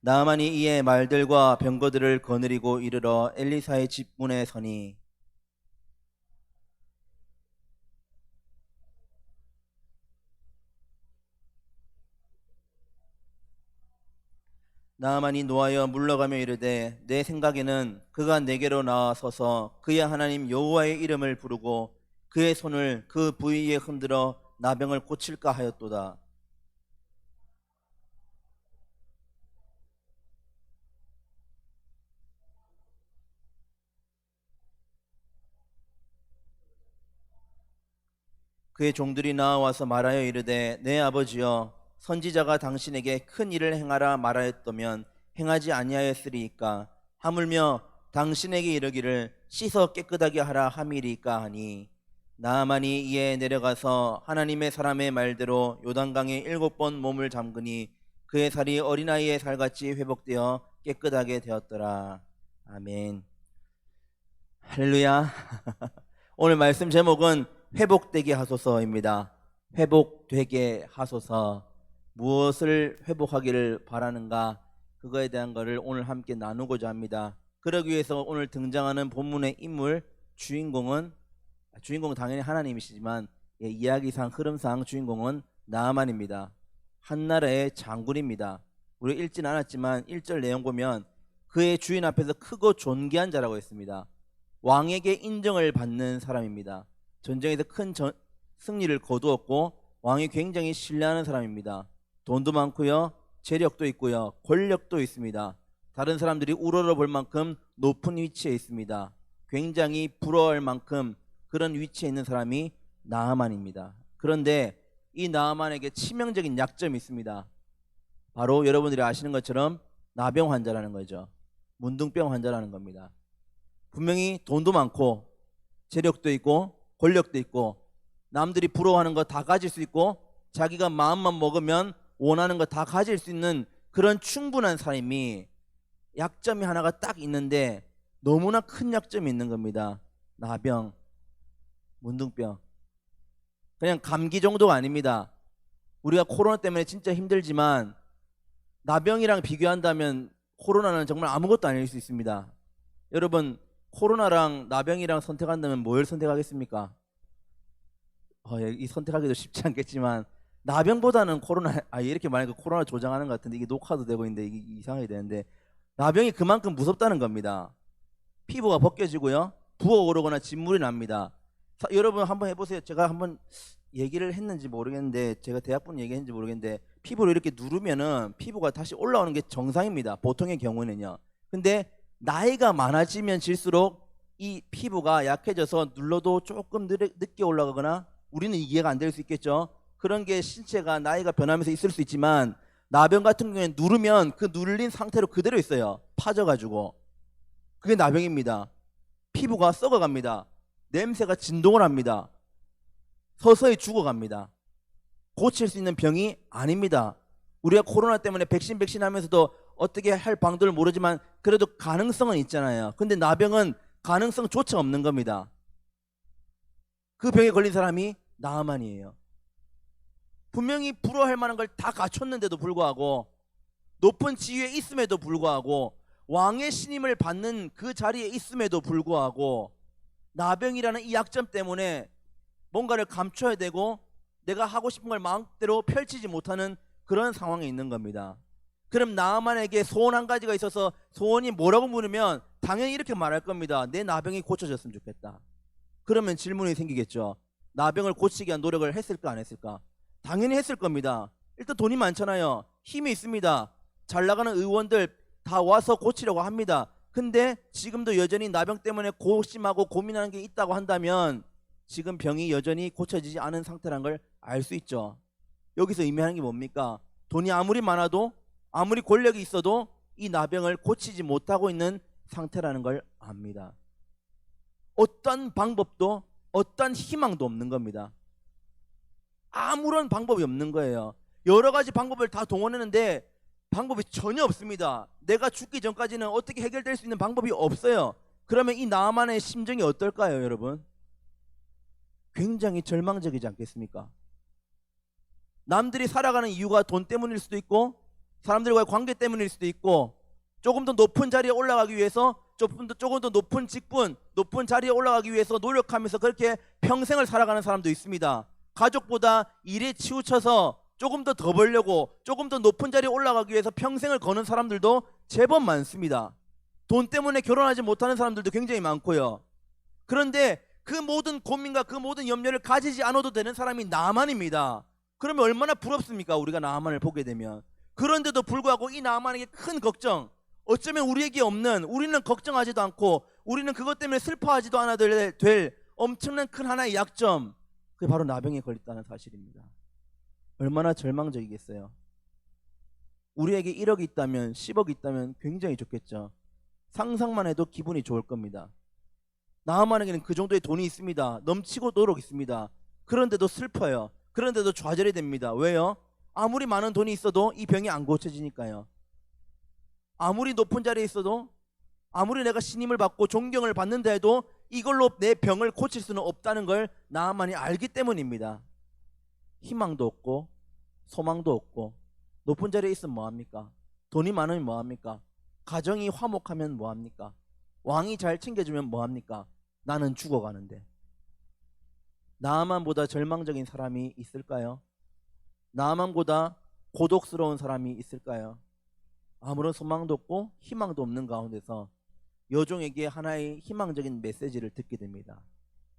나아만이 이에 말들과 병거들을 거느리고 이르러 엘리사의 집 문에 서니 나아만이 노하여 물러가며 이르되 내 생각에는 그가 내게로 나와서서 그의 하나님 여호와의 이름을 부르고 그의 손을 그 부위에 흔들어 나병을 고칠까 하였도다. 그의 종들이 나와서 말하여 이르되 내 아버지여 선지자가 당신에게 큰 일을 행하라 말하였다면 행하지 아니하였으리이까 하물며 당신에게 이르기를 씻어 깨끗하게 하라 함이리이까 하니 나아만이 이에 내려가서 하나님의 사람의 말대로 요단강에 7번 몸을 잠그니 그의 살이 어린아이의 살같이 회복되어 깨끗하게 되었더라. 아멘. 할렐루야. 오늘 말씀 제목은 회복되게 하소서입니다. 회복되게 하소서. 무엇을 회복하기를 바라는가, 그거에 대한 것을 오늘 함께 나누고자 합니다. 그러기 위해서 오늘 등장하는 본문의 인물 주인공은 당연히 하나님이시지만 이야기상 흐름상 주인공은 나아만입니다. 한나라의 장군입니다. 우리 읽진 않았지만 1절 내용 보면 그의 주인 앞에서 크고 존귀한 자라고 했습니다. 왕에게 인정을 받는 사람입니다. 전쟁에서 큰 승리를 거두었고 왕이 굉장히 신뢰하는 사람입니다. 돈도 많고요, 재력도 있고요, 권력도 있습니다. 다른 사람들이 우러러볼 만큼 높은 위치에 있습니다. 굉장히 부러워할 만큼 그런 위치에 있는 사람이 나아만입니다. 그런데 이 나아만에게 치명적인 약점이 있습니다. 바로 여러분들이 아시는 것처럼 나병 환자라는 거죠. 문둥병 환자라는 겁니다. 분명히 돈도 많고 재력도 있고 권력도 있고 남들이 부러워하는 거 다 가질 수 있고 자기가 마음만 먹으면 원하는 거 다 가질 수 있는 그런 충분한 사람이 약점이 하나가 딱 있는데 너무나 큰 약점이 있는 겁니다. 나병, 문둥병. 그냥 감기 정도가 아닙니다. 우리가 코로나 때문에 진짜 힘들지만 나병이랑 비교한다면 코로나는 정말 아무것도 아닐 수 있습니다. 여러분, 코로나랑 나병이랑 선택한다면 뭘 선택하겠습니까? 이 선택하기도 쉽지 않겠지만 나병보다는 코로나, 이렇게 말하니까 코로나 조장하는 것 같은데 이게 녹화도 되고 있는데 이게 이상하게 되는데 나병이 그만큼 무섭다는 겁니다. 피부가 벗겨지고요, 부어오르거나 진물이 납니다. 여러분 한번 해보세요. 제가 한번 얘기를 했는지 모르겠는데, 제가 대학분 얘기했는지 모르겠는데 피부를 이렇게 누르면은 피부가 다시 올라오는 게 정상입니다. 보통의 경우는요. 근데 나이가 많아지면 질수록 이 피부가 약해져서 눌러도 조금 늦게 올라가거나 우리는 이해가 안 될 수 있겠죠. 그런 게 신체가 나이가 변하면서 있을 수 있지만 나병 같은 경우에는 누르면 그 눌린 상태로 그대로 있어요. 파져가지고. 그게 나병입니다. 피부가 썩어갑니다. 냄새가 진동을 합니다. 서서히 죽어갑니다. 고칠 수 있는 병이 아닙니다. 우리가 코로나 때문에 백신 하면서도 어떻게 할 방도를 모르지만 그래도 가능성은 있잖아요. 근데 나병은 가능성조차 없는 겁니다. 그 병에 걸린 사람이 나아만이에요. 분명히 부러워할 만한 걸 다 갖췄는데도 불구하고, 높은 지위에 있음에도 불구하고, 왕의 신임을 받는 그 자리에 있음에도 불구하고 나병이라는 이 약점 때문에 뭔가를 감춰야 되고 내가 하고 싶은 걸 마음대로 펼치지 못하는 그런 상황에 있는 겁니다. 그럼 나아만에게 소원 한 가지가 있어서 소원이 뭐라고 물으면 당연히 이렇게 말할 겁니다. 내 나병이 고쳐졌으면 좋겠다. 그러면 질문이 생기겠죠. 나병을 고치기 위한 노력을 했을까 안 했을까? 당연히 했을 겁니다. 일단 돈이 많잖아요. 힘이 있습니다. 잘 나가는 의원들 다 와서 고치려고 합니다. 근데 지금도 여전히 나병 때문에 고심하고 고민하는 게 있다고 한다면 지금 병이 여전히 고쳐지지 않은 상태라는 걸 알 수 있죠. 여기서 의미하는 게 뭡니까? 돈이 아무리 많아도 아무리 권력이 있어도 이 나병을 고치지 못하고 있는 상태라는 걸 압니다. 어떤 방법도 어떤 희망도 없는 겁니다. 아무런 방법이 없는 거예요. 여러 가지 방법을 다 동원했는데 방법이 전혀 없습니다. 내가 죽기 전까지는 어떻게 해결될 수 있는 방법이 없어요. 그러면 이 나아만의 심정이 어떨까요, 여러분? 굉장히 절망적이지 않겠습니까? 남들이 살아가는 이유가 돈 때문일 수도 있고 사람들과의 관계 때문일 수도 있고 조금 더 높은 자리에 올라가기 위해서 조금 더 높은 직분, 높은 자리에 올라가기 위해서 노력하면서 그렇게 평생을 살아가는 사람도 있습니다. 가족보다 일에 치우쳐서 조금 더 벌려고 조금 더 높은 자리에 올라가기 위해서 평생을 거는 사람들도 제법 많습니다. 돈 때문에 결혼하지 못하는 사람들도 굉장히 많고요. 그런데 그 모든 고민과 그 모든 염려를 가지지 않아도 되는 사람이 나만입니다. 그러면 얼마나 부럽습니까? 우리가 나만을 보게 되면. 그런데도 불구하고 이 나만에게 큰 걱정, 어쩌면 우리에게 없는, 우리는 걱정하지도 않고 우리는 그것 때문에 슬퍼하지도 않아도 될 엄청난 큰 하나의 약점, 그게 바로 나병에 걸렸다는 사실입니다. 얼마나 절망적이겠어요. 우리에게 1억이 있다면 10억이 있다면 굉장히 좋겠죠. 상상만 해도 기분이 좋을 겁니다. 나만에게는 그 정도의 돈이 있습니다. 넘치고 노력 있습니다. 그런데도 슬퍼요. 그런데도 좌절이 됩니다. 왜요? 아무리 많은 돈이 있어도 이 병이 안 고쳐지니까요. 아무리 높은 자리에 있어도 아무리 내가 신임을 받고 존경을 받는다 해도 이걸로 내 병을 고칠 수는 없다는 걸 나만이 알기 때문입니다. 희망도 없고 소망도 없고 높은 자리에 있으면 뭐합니까? 돈이 많으면 뭐합니까? 가정이 화목하면 뭐합니까? 왕이 잘 챙겨주면 뭐합니까? 나는 죽어가는데. 나만보다 절망적인 사람이 있을까요? 나만보다 고독스러운 사람이 있을까요? 아무런 소망도 없고 희망도 없는 가운데서 여종에게 하나의 희망적인 메시지를 듣게 됩니다.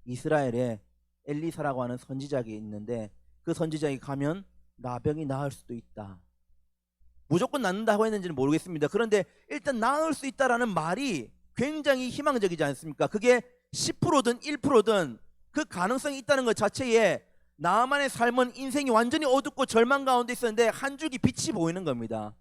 이스라엘에 엘리사라고 하는 선지자가 있는데 그 선지자에게 가면 나병이 나을 수도 있다. 무조건 낫는다고 했는지는 모르겠습니다. 그런데 일단 나을 수 있다라는 말이 굉장히 희망적이지 않습니까? 그게 10%든 1%든 그 가능성이 있다는 것 자체에 나만의 삶은 인생이 완전히 어둡고 절망 가운데 있었는데 한 줄기 빛이 보이는 겁니다.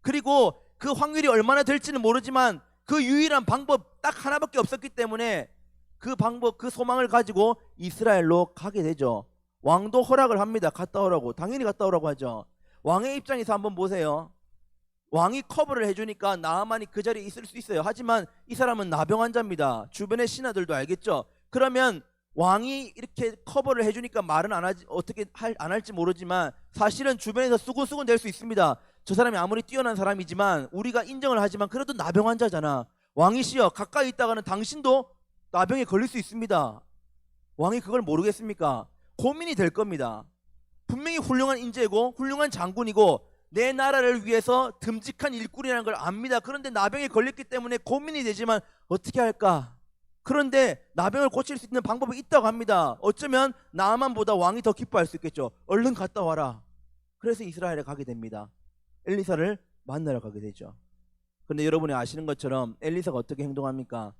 그리고 그 확률이 얼마나 될지는 모르지만 그 유일한 방법 딱 하나밖에 없었기 때문에 그 방법, 그 소망을 가지고 이스라엘로 가게 되죠. 왕도 허락을 합니다. 갔다 오라고. 당연히 갔다 오라고 하죠. 왕의 입장에서 한번 보세요. 왕이 커버를 해주니까 나아만이 그 자리에 있을 수 있어요. 하지만 이 사람은 나병 환자입니다. 주변의 신하들도 알겠죠. 그러면 왕이 이렇게 커버를 해주니까 말은 안 하지, 어떻게 안 할지 모르지만 사실은 주변에서 수군수군 될 수 있습니다. 저 사람이 아무리 뛰어난 사람이지만 우리가 인정을 하지만 그래도 나병 환자잖아. 왕이시여 가까이 있다가는 당신도 나병에 걸릴 수 있습니다. 왕이 그걸 모르겠습니까? 고민이 될 겁니다. 분명히 훌륭한 인재고 훌륭한 장군이고 내 나라를 위해서 듬직한 일꾼이라는 걸 압니다. 그런데 나병에 걸렸기 때문에 고민이 되지만 어떻게 할까? 그런데 나병을 고칠 수 있는 방법이 있다고 합니다. 어쩌면 나만보다 왕이 더 기뻐할 수 있겠죠. 얼른 갔다 와라. 그래서 이스라엘에 가게 됩니다. 엘리사를 만나러 가게 되죠. 그런데 여러분이 아시는 것처럼 엘리사가 어떻게 행동합니까?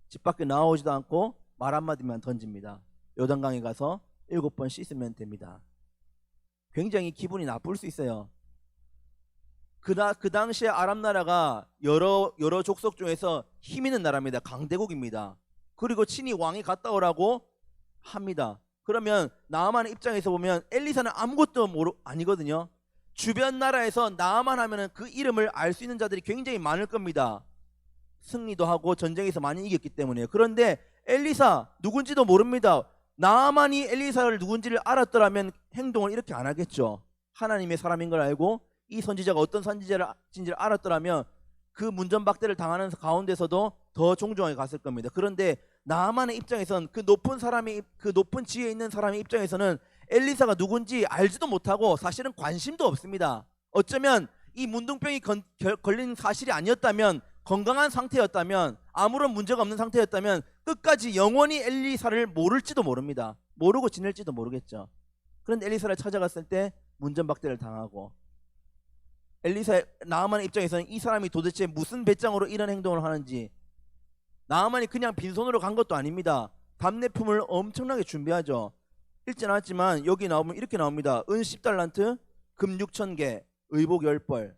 집 밖에 나오지도 않고 말 한마디만 던집니다. 요단강에 가서 7번 씻으면 됩니다. 굉장히 기분이 나쁠 수 있어요. 그 당시에 아람 나라가 여러 족속 중에서 힘 있는 나라입니다. 강대국입니다. 그리고 친히 왕이 갔다 오라고 합니다. 그러면 나아만의 입장에서 보면 엘리사는 아무것도 아니거든요. 주변 나라에서 나아만 하면은 그 이름을 알 수 있는 자들이 굉장히 많을 겁니다. 승리도 하고 전쟁에서 많이 이겼기 때문에요. 그런데 엘리사 누군지도 모릅니다. 나아만이 엘리사를 누군지를 알았더라면 행동을 이렇게 안 하겠죠. 하나님의 사람인 걸 알고 이 선지자가 어떤 선지자를 알았더라면 그 문전박대를 당하는 가운데서도 더 종종하게 갔을 겁니다. 그런데 나아만의 입장에선 그 높은 지위에 있는 사람의 입장에서는 엘리사가 누군지 알지도 못하고 사실은 관심도 없습니다. 어쩌면 이 문둥병이 걸린 사실이 아니었다면, 건강한 상태였다면, 아무런 문제가 없는 상태였다면 끝까지 영원히 엘리사를 모를지도 모릅니다. 모르고 지낼지도 모르겠죠. 그런데 엘리사를 찾아갔을 때 문전박대를 당하고, 나아만의 입장에서는 이 사람이 도대체 무슨 배짱으로 이런 행동을 하는지, 나아만이 그냥 빈손으로 간 것도 아닙니다. 답례품을 엄청나게 준비하죠. 읽진 않았지만 여기 나오면 이렇게 나옵니다. 은 10달란트, 금 6,000개, 의복 10벌.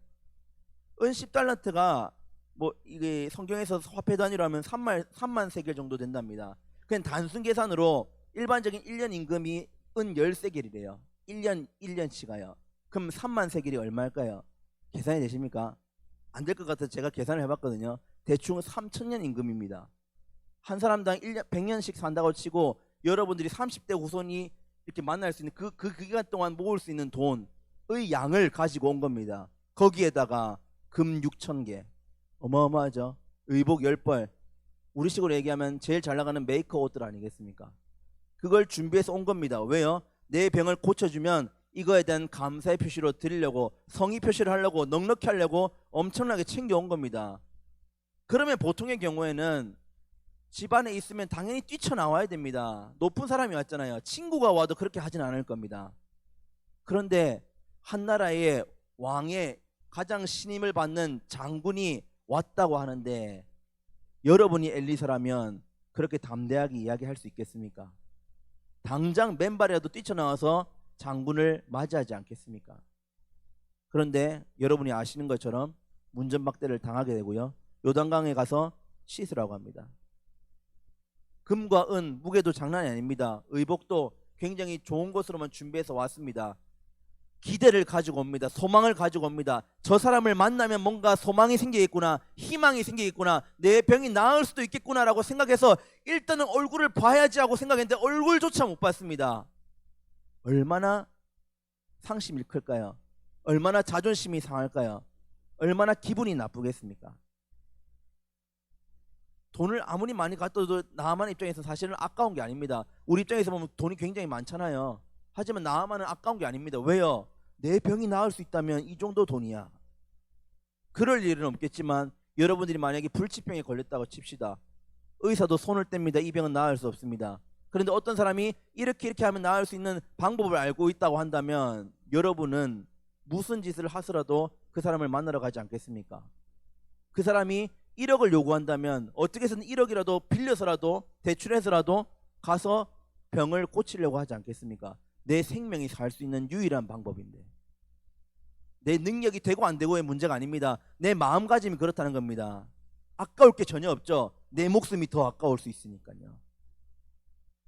은 10달란트가 뭐 이게 성경에서 화폐 단위로 하면 3만 세겔 정도 된답니다. 그냥 단순 계산으로 일반적인 1년 임금이 은 10세겔이래요. 1년치가요. 그럼 3만 세겔이 얼마일까요? 계산이 되십니까? 안 될 것 같아서 제가 계산을 해봤거든요. 대충 3,000년 임금입니다. 한 사람당 100년씩 산다고 치고 여러분들이 30대 후손이 이렇게 만날 수 있는 그 기간 동안 모을 수 있는 돈의 양을 가지고 온 겁니다. 거기에다가 금 6,000개. 어마어마하죠. 의복 10벌. 우리식으로 얘기하면 제일 잘 나가는 메이커 옷들 아니겠습니까? 그걸 준비해서 온 겁니다. 왜요? 내 병을 고쳐주면 이거에 대한 감사의 표시로 드리려고, 성의 표시를 하려고, 넉넉히 하려고 엄청나게 챙겨온 겁니다. 그러면 보통의 경우에는 집안에 있으면 당연히 뛰쳐나와야 됩니다. 높은 사람이 왔잖아요. 친구가 와도 그렇게 하진 않을 겁니다. 그런데 한 나라의 왕의 가장 신임을 받는 장군이 왔다고 하는데, 여러분이 엘리사라면 그렇게 담대하게 이야기할 수 있겠습니까? 당장 맨발이라도 뛰쳐나와서 장군을 맞이하지 않겠습니까? 그런데 여러분이 아시는 것처럼 문전박대를 당하게 되고요. 요단강에 가서 씻으라고 합니다. 금과 은, 무게도 장난이 아닙니다. 의복도 굉장히 좋은 것으로만 준비해서 왔습니다. 기대를 가지고 옵니다. 소망을 가지고 옵니다. 저 사람을 만나면 뭔가 소망이 생기겠구나, 희망이 생기겠구나, 내 병이 나을 수도 있겠구나라고 생각해서 일단은 얼굴을 봐야지 하고 생각했는데 얼굴조차 못 봤습니다. 얼마나 상심이 클까요? 얼마나 자존심이 상할까요? 얼마나 기분이 나쁘겠습니까? 돈을 아무리 많이 갖다도 나아만 입장에서 사실은 아까운 게 아닙니다. 우리 입장에서 보면 돈이 굉장히 많잖아요. 하지만 나아만은 아까운 게 아닙니다. 왜요? 내 병이 나을 수 있다면 이 정도 돈이야. 그럴 일은 없겠지만 여러분들이 만약에 불치병에 걸렸다고 칩시다. 의사도 손을 뗍니다. 이 병은 나을 수 없습니다. 그런데 어떤 사람이 이렇게 하면 나을 수 있는 방법을 알고 있다고 한다면 여러분은 무슨 짓을 하더라도 그 사람을 만나러 가지 않겠습니까? 그 사람이 1억을 요구한다면 어떻게 해서든 1억이라도 빌려서라도 대출해서라도 가서 병을 고치려고 하지 않겠습니까? 내 생명이 살 수 있는 유일한 방법인데, 내 능력이 되고 안 되고의 문제가 아닙니다. 내 마음가짐이 그렇다는 겁니다. 아까울 게 전혀 없죠. 내 목숨이 더 아까울 수 있으니까요.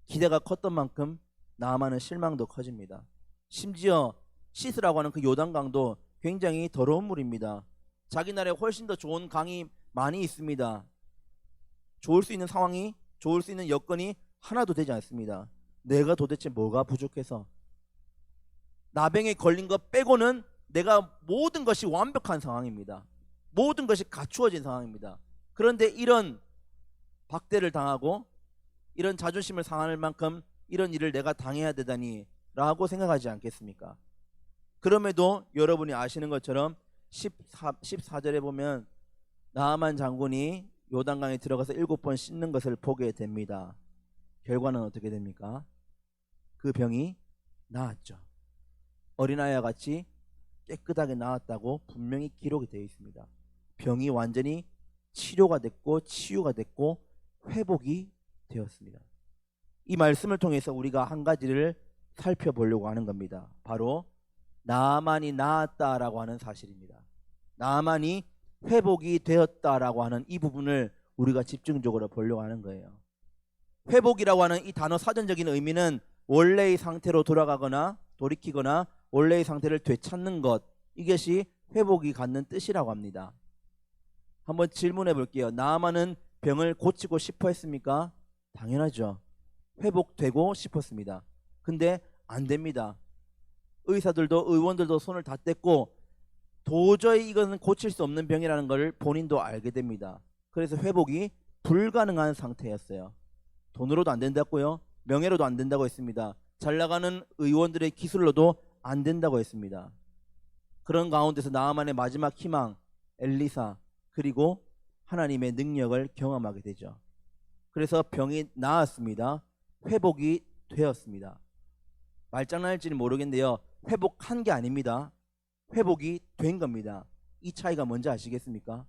기대가 컸던 만큼 나아만은 실망도 커집니다. 심지어 씻으라고 하는 그 요단강도 굉장히 더러운 물입니다. 자기 나라에 훨씬 더 좋은 강이 많이 있습니다. 좋을 수 있는 상황이, 좋을 수 있는 여건이 하나도 되지 않습니다. 내가 도대체 뭐가 부족해서, 나병에 걸린 것 빼고는 내가 모든 것이 완벽한 상황입니다. 모든 것이 갖추어진 상황입니다. 그런데 이런 박대를 당하고 이런 자존심을 상할 만큼 이런 일을 내가 당해야 되다니 라고 생각하지 않겠습니까? 그럼에도 여러분이 아시는 것처럼 14절에 보면 나아만 장군이 요단강에 들어가서 7번 씻는 것을 보게 됩니다. 결과는 어떻게 됩니까? 그 병이 나았죠. 어린아이와 같이 깨끗하게 나았다고 분명히 기록이 되어 있습니다. 병이 완전히 치료가 됐고 치유가 됐고 회복이 되었습니다. 이 말씀을 통해서 우리가 한 가지를 살펴보려고 하는 겁니다. 바로 나아만이 나았다라고 하는 사실입니다. 나아만이 회복이 되었다라고 하는 이 부분을 우리가 집중적으로 보려고 하는 거예요. 회복이라고 하는 이 단어 사전적인 의미는 원래의 상태로 돌아가거나 돌이키거나 원래의 상태를 되찾는 것, 이것이 회복이 갖는 뜻이라고 합니다. 한번 질문해 볼게요. 나아만은 병을 고치고 싶어 했습니까? 당연하죠. 회복되고 싶었습니다. 근데 안 됩니다. 의사들도 의원들도 손을 다 뗐고 도저히 이것은 고칠 수 없는 병이라는 걸 본인도 알게 됩니다. 그래서 회복이 불가능한 상태였어요. 돈으로도 안 된다고요. 명예로도 안 된다고 했습니다. 잘 나가는 의원들의 기술로도 안 된다고 했습니다. 그런 가운데서 나아만의 마지막 희망 엘리사 그리고 하나님의 능력을 경험하게 되죠. 그래서 병이 나았습니다. 회복이 되었습니다. 말장난할지는 모르겠는데요. 회복한 게 아닙니다. 회복이 된 겁니다. 이 차이가 뭔지 아시겠습니까?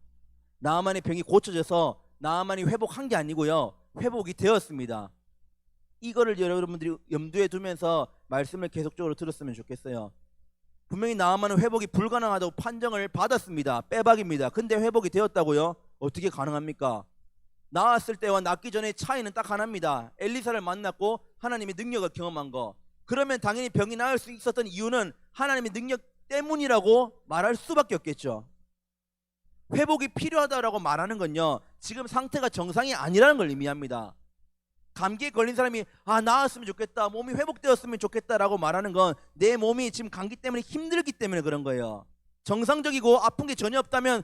나아만의 병이 고쳐져서 나아만이 회복한 게 아니고요. 회복이 되었습니다. 이거를 여러분들이 염두에 두면서 말씀을 계속적으로 들었으면 좋겠어요. 분명히 나아만은 회복이 불가능하다고 판정을 받았습니다. 빼박입니다. 근데 회복이 되었다고요? 어떻게 가능합니까? 나았을 때와 낫기 전에 차이는 딱 하나입니다. 엘리사를 만났고 하나님의 능력을 경험한 거. 그러면 당연히 병이 나을 수 있었던 이유는 하나님의 능력 때문이라고 말할 수밖에 없겠죠. 회복이 필요하다라고 말하는 건요, 지금 상태가 정상이 아니라는 걸 의미합니다. 감기에 걸린 사람이 나았으면 좋겠다, 몸이 회복되었으면 좋겠다라고 말하는 건 내 몸이 지금 감기 때문에 힘들기 때문에 그런 거예요. 정상적이고 아픈 게 전혀 없다면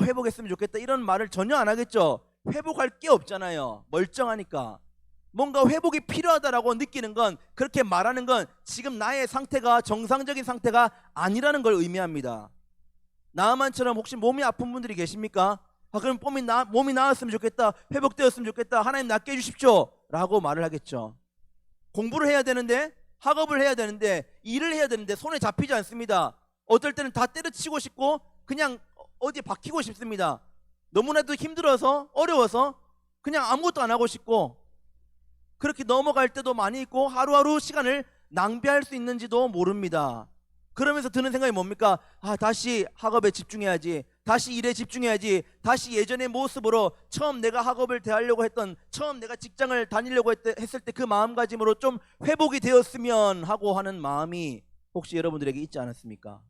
회복했으면 좋겠다 이런 말을 전혀 안 하겠죠. 회복할 게 없잖아요. 멀쩡하니까. 뭔가 회복이 필요하다라고 느끼는 건, 그렇게 말하는 건 지금 나의 상태가 정상적인 상태가 아니라는 걸 의미합니다. 나아만처럼 혹시 몸이 아픈 분들이 계십니까? 그럼 몸이 나았으면 좋겠다, 회복되었으면 좋겠다, 하나님 낫게 해주십시오 라고 말을 하겠죠. 공부를 해야 되는데, 학업을 해야 되는데, 일을 해야 되는데 손에 잡히지 않습니다. 어떨 때는 다 때려치고 싶고 그냥 어디에 박히고 싶습니다. 너무나도 힘들어서 어려워서 그냥 아무것도 안 하고 싶고, 그렇게 넘어갈 때도 많이 있고 하루하루 시간을 낭비할 수 있는지도 모릅니다. 그러면서 드는 생각이 뭡니까? 다시 학업에 집중해야지, 다시 일에 집중해야지, 다시 예전의 모습으로 처음 내가 학업을 대하려고 했던, 처음 내가 직장을 다니려고 했을 때 그 마음가짐으로 좀 회복이 되었으면 하고 하는 마음이 혹시 여러분들에게 있지 않았습니까?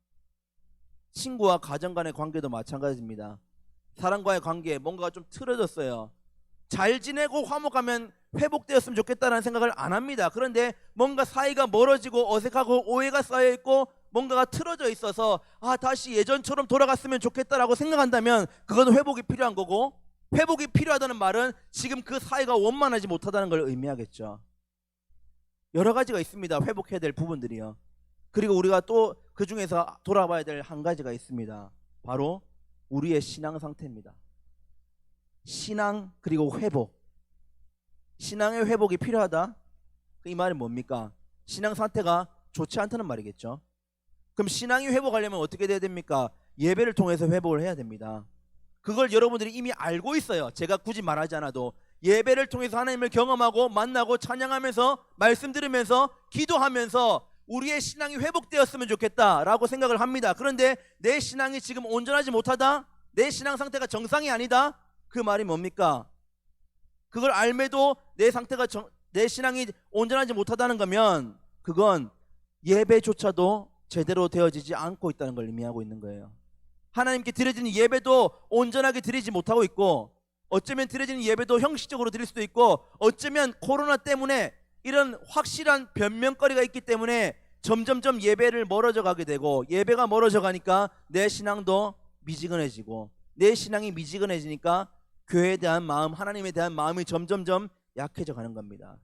친구와 가정 간의 관계도 마찬가지입니다. 사람과의 관계 뭔가가 좀 틀어졌어요. 잘 지내고 화목하면 회복되었으면 좋겠다는 생각을 안 합니다. 그런데 뭔가 사이가 멀어지고 어색하고 오해가 쌓여있고 뭔가가 틀어져 있어서 다시 예전처럼 돌아갔으면 좋겠다라고 생각한다면 그건 회복이 필요한 거고, 회복이 필요하다는 말은 지금 그 사이가 원만하지 못하다는 걸 의미하겠죠. 여러 가지가 있습니다. 회복해야 될 부분들이요. 그리고 우리가 또 그 중에서 돌아봐야 될 한 가지가 있습니다. 바로 우리의 신앙 상태입니다. 신앙 그리고 회복. 신앙의 회복이 필요하다? 이 말은 뭡니까? 신앙 상태가 좋지 않다는 말이겠죠. 그럼 신앙이 회복하려면 어떻게 돼야 됩니까? 예배를 통해서 회복을 해야 됩니다. 그걸 여러분들이 이미 알고 있어요. 제가 굳이 말하지 않아도. 예배를 통해서 하나님을 경험하고 만나고 찬양하면서 말씀 들으면서 기도하면서 우리의 신앙이 회복되었으면 좋겠다라고 생각을 합니다. 그런데 내 신앙이 지금 온전하지 못하다? 내 신앙 상태가 정상이 아니다? 그 말이 뭡니까? 그걸 알매도 내 신앙이 온전하지 못하다는 거면 그건 예배조차도 제대로 되어지지 않고 있다는 걸 의미하고 있는 거예요. 하나님께 드려지는 예배도 온전하게 드리지 못하고 있고, 어쩌면 드려지는 예배도 형식적으로 드릴 수도 있고, 어쩌면 코로나 때문에 이런 확실한 변명거리가 있기 때문에 점점점 예배를 멀어져 가게 되고, 예배가 멀어져 가니까 내 신앙도 미지근해지고, 내 신앙이 미지근해지니까 교회에 대한 마음, 하나님에 대한 마음이 점점점 약해져 가는 겁니다.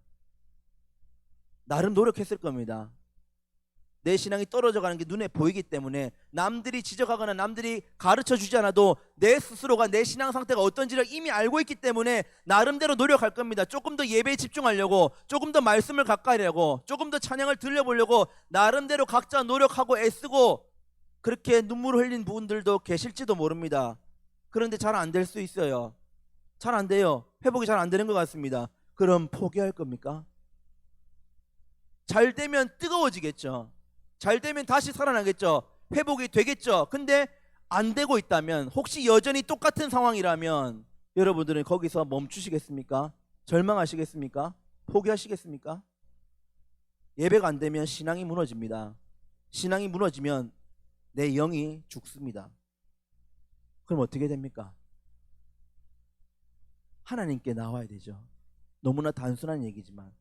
나름 노력했을 겁니다. 내 신앙이 떨어져 가는 게 눈에 보이기 때문에 남들이 지적하거나 남들이 가르쳐 주지 않아도 내 스스로가 내 신앙 상태가 어떤지를 이미 알고 있기 때문에 나름대로 노력할 겁니다. 조금 더 예배에 집중하려고, 조금 더 말씀을 가까이 하려고, 조금 더 찬양을 들려보려고 나름대로 각자 노력하고 애쓰고 그렇게 눈물을 흘린 분들도 계실지도 모릅니다. 그런데 잘 안 될 수 있어요. 잘 안 돼요. 회복이 잘 안 되는 것 같습니다. 그럼 포기할 겁니까? 잘 되면 뜨거워지겠죠. 잘 되면 다시 살아나겠죠. 회복이 되겠죠. 근데 안 되고 있다면, 혹시 여전히 똑같은 상황이라면 여러분들은 거기서 멈추시겠습니까? 절망하시겠습니까? 포기하시겠습니까? 예배가 안 되면 신앙이 무너집니다. 신앙이 무너지면 내 영이 죽습니다. 그럼 어떻게 됩니까? 하나님께 나와야 되죠. 너무나 단순한 얘기지만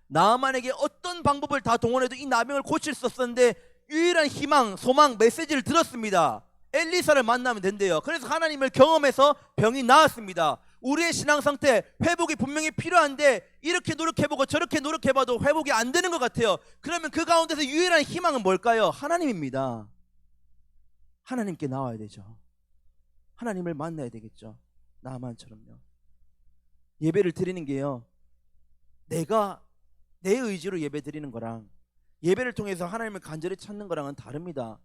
나아만에게 어떤 방법을 다 동원해도 이 나병을 고칠 수 없었는데 유일한 희망, 소망, 메시지를 들었습니다. 엘리사를 만나면 된대요. 그래서 하나님을 경험해서 병이 나았습니다. 우리의 신앙 상태 회복이 분명히 필요한데 이렇게 노력해보고 저렇게 노력해봐도 회복이 안 되는 것 같아요. 그러면 그 가운데서 유일한 희망은 뭘까요? 하나님입니다. 하나님께 나와야 되죠. 하나님을 만나야 되겠죠. 나만처럼요. 예배를 드리는 게요, 내가 내 의지로 예배 드리는 거랑 예배를 통해서 하나님을 간절히 찾는 거랑은 다릅니다.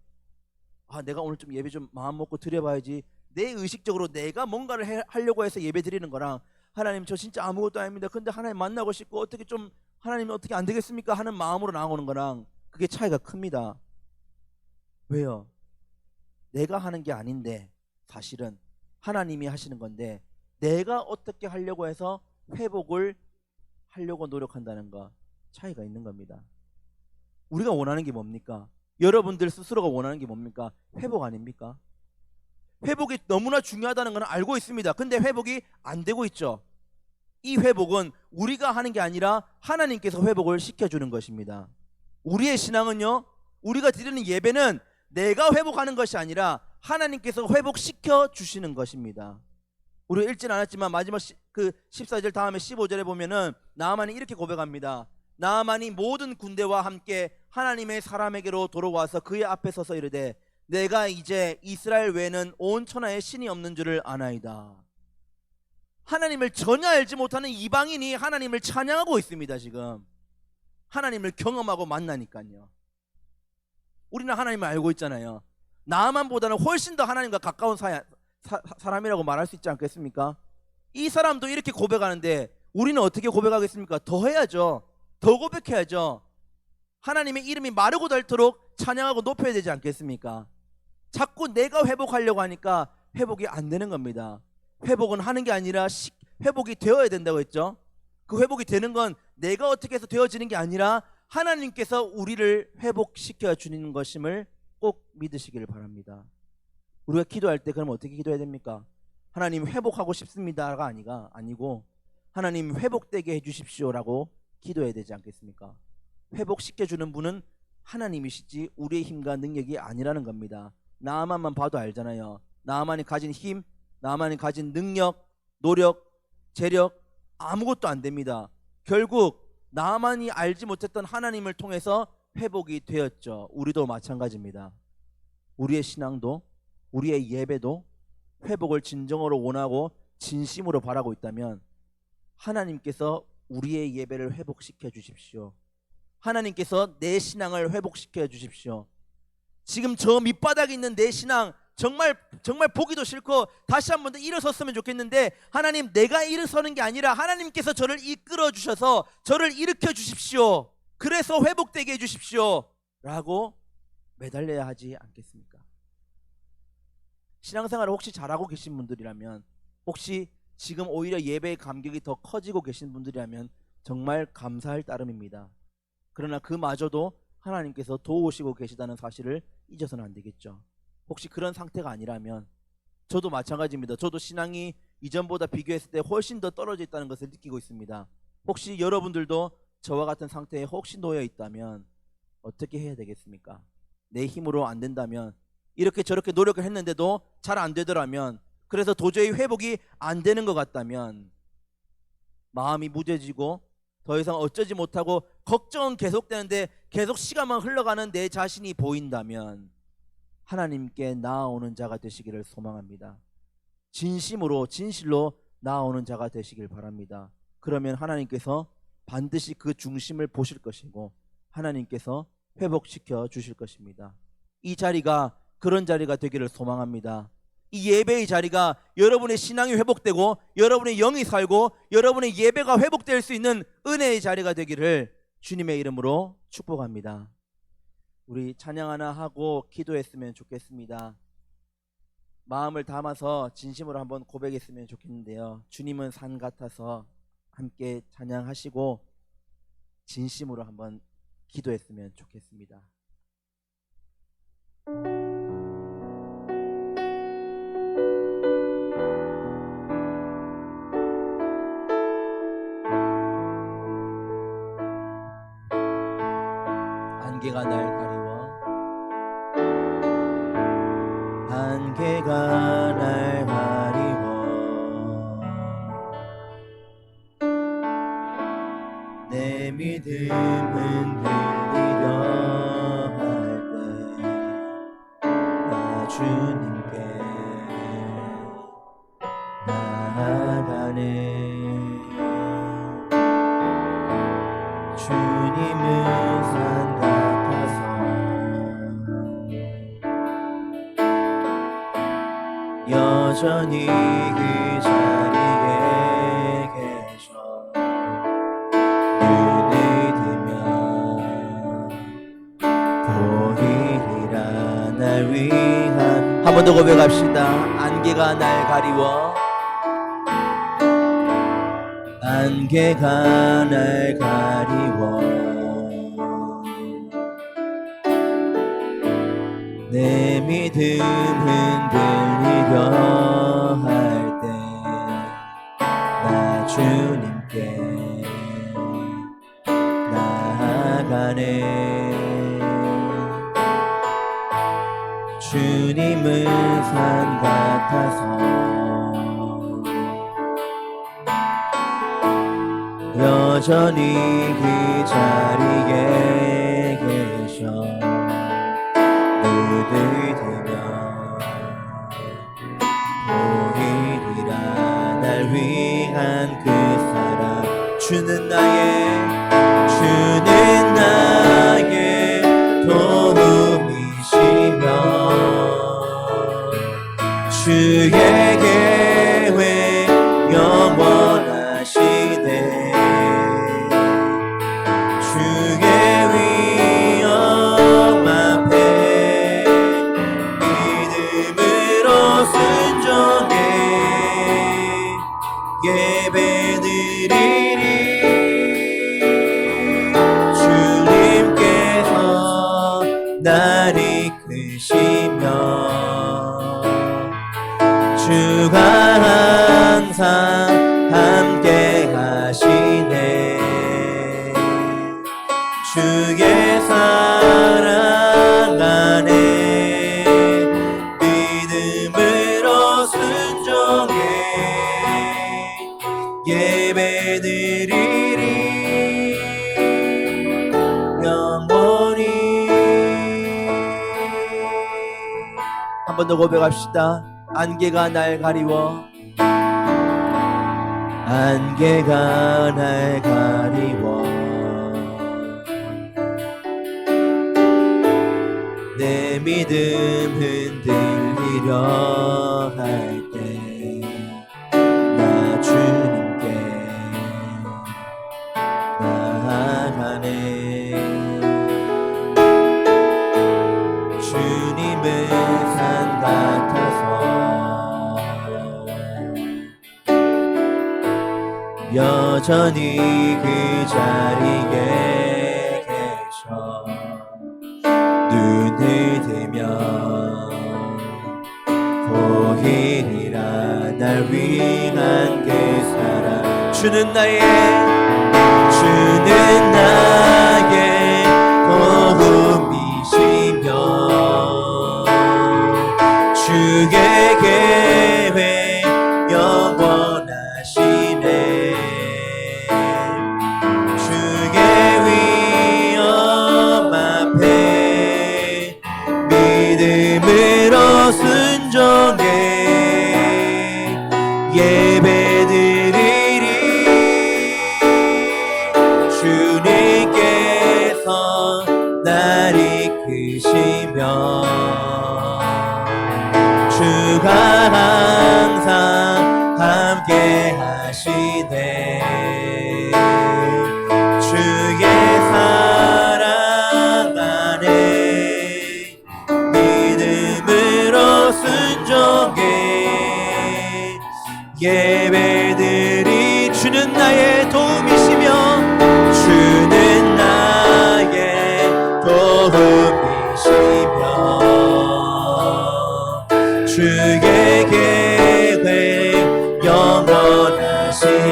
아, 내가 오늘 좀 예배 좀 마음 먹고 드려봐야지, 내 의식적으로 내가 뭔가를 하려고 해서 예배 드리는 거랑, 하나님 저 진짜 아무것도 아닙니다, 근데 하나님 만나고 싶고 어떻게 좀 하나님 어떻게 안 되겠습니까 하는 마음으로 나오는 거랑 그게 차이가 큽니다. 왜요? 내가 하는 게 아닌데 사실은 하나님이 하시는 건데 내가 어떻게 하려고 해서 회복을 하려고 노력한다는 거, 차이가 있는 겁니다. 우리가 원하는 게 뭡니까? 여러분들 스스로가 원하는 게 뭡니까? 회복 아닙니까? 회복이 너무나 중요하다는 건 알고 있습니다. 근데 회복이 안 되고 있죠. 이 회복은 우리가 하는 게 아니라 하나님께서 회복을 시켜주는 것입니다. 우리의 신앙은요, 우리가 드리는 예배는 내가 회복하는 것이 아니라 하나님께서 회복시켜 주시는 것입니다. 우리가 읽진 않았지만 마지막 그 14절 다음에 15절에 보면은 나아만이 이렇게 고백합니다. 나아만이 모든 군대와 함께 하나님의 사람에게로 돌아와서 그의 앞에 서서 이르되 내가 이제 이스라엘 외에는 온 천하에 신이 없는 줄을 아나이다. 하나님을 전혀 알지 못하는 이방인이 하나님을 찬양하고 있습니다. 지금 하나님을 경험하고 만나니까요. 우리는 하나님을 알고 있잖아요. 나아만보다는 훨씬 더 하나님과 가까운 사람이라고 말할 수 있지 않겠습니까? 이 사람도 이렇게 고백하는데 우리는 어떻게 고백하겠습니까? 더 해야죠. 더 고백해야죠. 하나님의 이름이 마르고 닳도록 찬양하고 높여야 되지 않겠습니까? 자꾸 내가 회복하려고 하니까 회복이 안 되는 겁니다. 회복은 하는 게 아니라 회복이 되어야 된다고 했죠. 그 회복이 되는 건 내가 어떻게 해서 되어지는 게 아니라 하나님께서 우리를 회복시켜 주는 것임을 꼭 믿으시기를 바랍니다. 우리가 기도할 때 그럼 어떻게 기도해야 됩니까? 하나님 회복하고 싶습니다가 아니고 하나님 회복되게 해주십시오라고 기도해야 되지 않겠습니까? 회복시켜주는 분은 하나님이시지 우리의 힘과 능력이 아니라는 겁니다. 나아만만 봐도 알잖아요. 나아만이 가진 힘, 나아만이 가진 능력, 노력, 재력 아무것도 안 됩니다. 결국 나아만이 알지 못했던 하나님을 통해서 회복이 되었죠. 우리도 마찬가지입니다. 우리의 신앙도 우리의 예배도 회복을 진정으로 원하고 진심으로 바라고 있다면 하나님께서 우리의 예배를 회복시켜 주십시오. 하나님께서 내 신앙을 회복시켜 주십시오. 지금 저 밑바닥에 있는 내 신앙 정말 보기도 싫고 다시 한 번 더 일어섰으면 좋겠는데 하나님, 내가 일어서는 게 아니라 하나님께서 저를 이끌어 주셔서 저를 일으켜 주십시오. 그래서 회복되게 해주십시오 라고 매달려야 하지 않겠습니까? 신앙생활을 혹시 잘하고 계신 분들이라면, 혹시 지금 오히려 예배의 감격이 더 커지고 계신 분들이라면 정말 감사할 따름입니다. 그러나 그마저도 하나님께서 도우시고 계시다는 사실을 잊어서는 안 되겠죠. 혹시 그런 상태가 아니라면 저도 마찬가지입니다. 저도 신앙이 이전보다 비교했을 때 훨씬 더 떨어져 있다는 것을 느끼고 있습니다. 혹시 여러분들도 저와 같은 상태에 혹시 놓여 있다면 어떻게 해야 되겠습니까? 내 힘으로 안 된다면, 이렇게 저렇게 노력을 했는데도 잘 안 되더라면, 그래서 도저히 회복이 안 되는 것 같다면, 마음이 무뎌지고 더 이상 어쩌지 못하고 걱정은 계속되는데 계속 시간만 흘러가는 내 자신이 보인다면 하나님께 나아오는 자가 되시기를 소망합니다. 진심으로 진실로 나아오는 자가 되시길 바랍니다. 그러면 하나님께서 반드시 그 중심을 보실 것이고 하나님께서 회복시켜 주실 것입니다. 이 자리가 그런 자리가 되기를 소망합니다. 이 예배의 자리가 여러분의 신앙이 회복되고 여러분의 영이 살고 여러분의 예배가 회복될 수 있는 은혜의 자리가 되기를 주님의 이름으로 축복합니다. 우리 찬양 하나 하고 기도했으면 좋겠습니다. 마음을 담아서 진심으로 한번 고백했으면 좋겠는데요. 주님은 산 같아서 함께 찬양하시고 진심으로 한번 기도했으면 좋겠습니다. 안개가 날 가리워, 안개가 날 가리워, 주님께 나아가네. 주님은 산 같아서 여전히 그 자리에 계셔. 눈을 뜨면 보이리라 날 위한. 한 번 더 고백합시다. 안개가 날 가리워, 안개가 날 가리워. 내 믿음 흔들리려 할 때 나 주님께 나아가네. 주님은 산 같아서 여전히 그 자리에 계셔. 눈을 뜨면 보이리라 날 위한 그 사랑. 주는 나의 도움이시며 주의 계획 영원하시네. 주의 위엄 앞에 믿음으로 순종해 예배드리리. 주님께서 날 이끄시며 주가 항상 함께 하시네. 주의 사랑 안에 믿음으로 순종해 예배드리리 영원히. 한 번 더 고백합시다. 안개가 날 가리워, 안개가 날 가리워. 내 믿음 흔들리려 할 때 나 주님께 나아가네. 주님은 산 같아서 여전히 그 자리에 계셔. 눈을 뜨면 보이리라 날 위한 그 사랑. 주는 나의 도움이시며 주의 계획 영원하시네. 주의 위엄 앞에 믿음으로 순종해 예배드리리. 주님께서 날 이끄시며 주가 항상 함께 하시네. 주의 사랑 안에 믿음으로 순종해 예배드리. 주는 나의 도움이시며 주는 나의 도움이시며 주의 계획 영원하시네.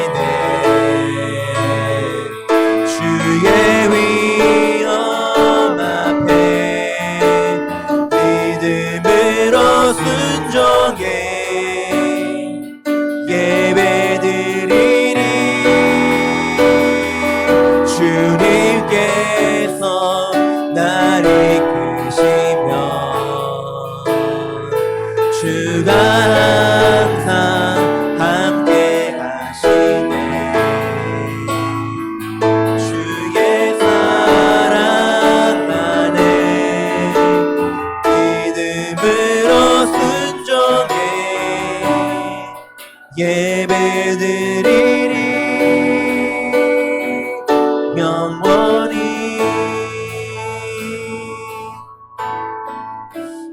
예배드리리 영원히.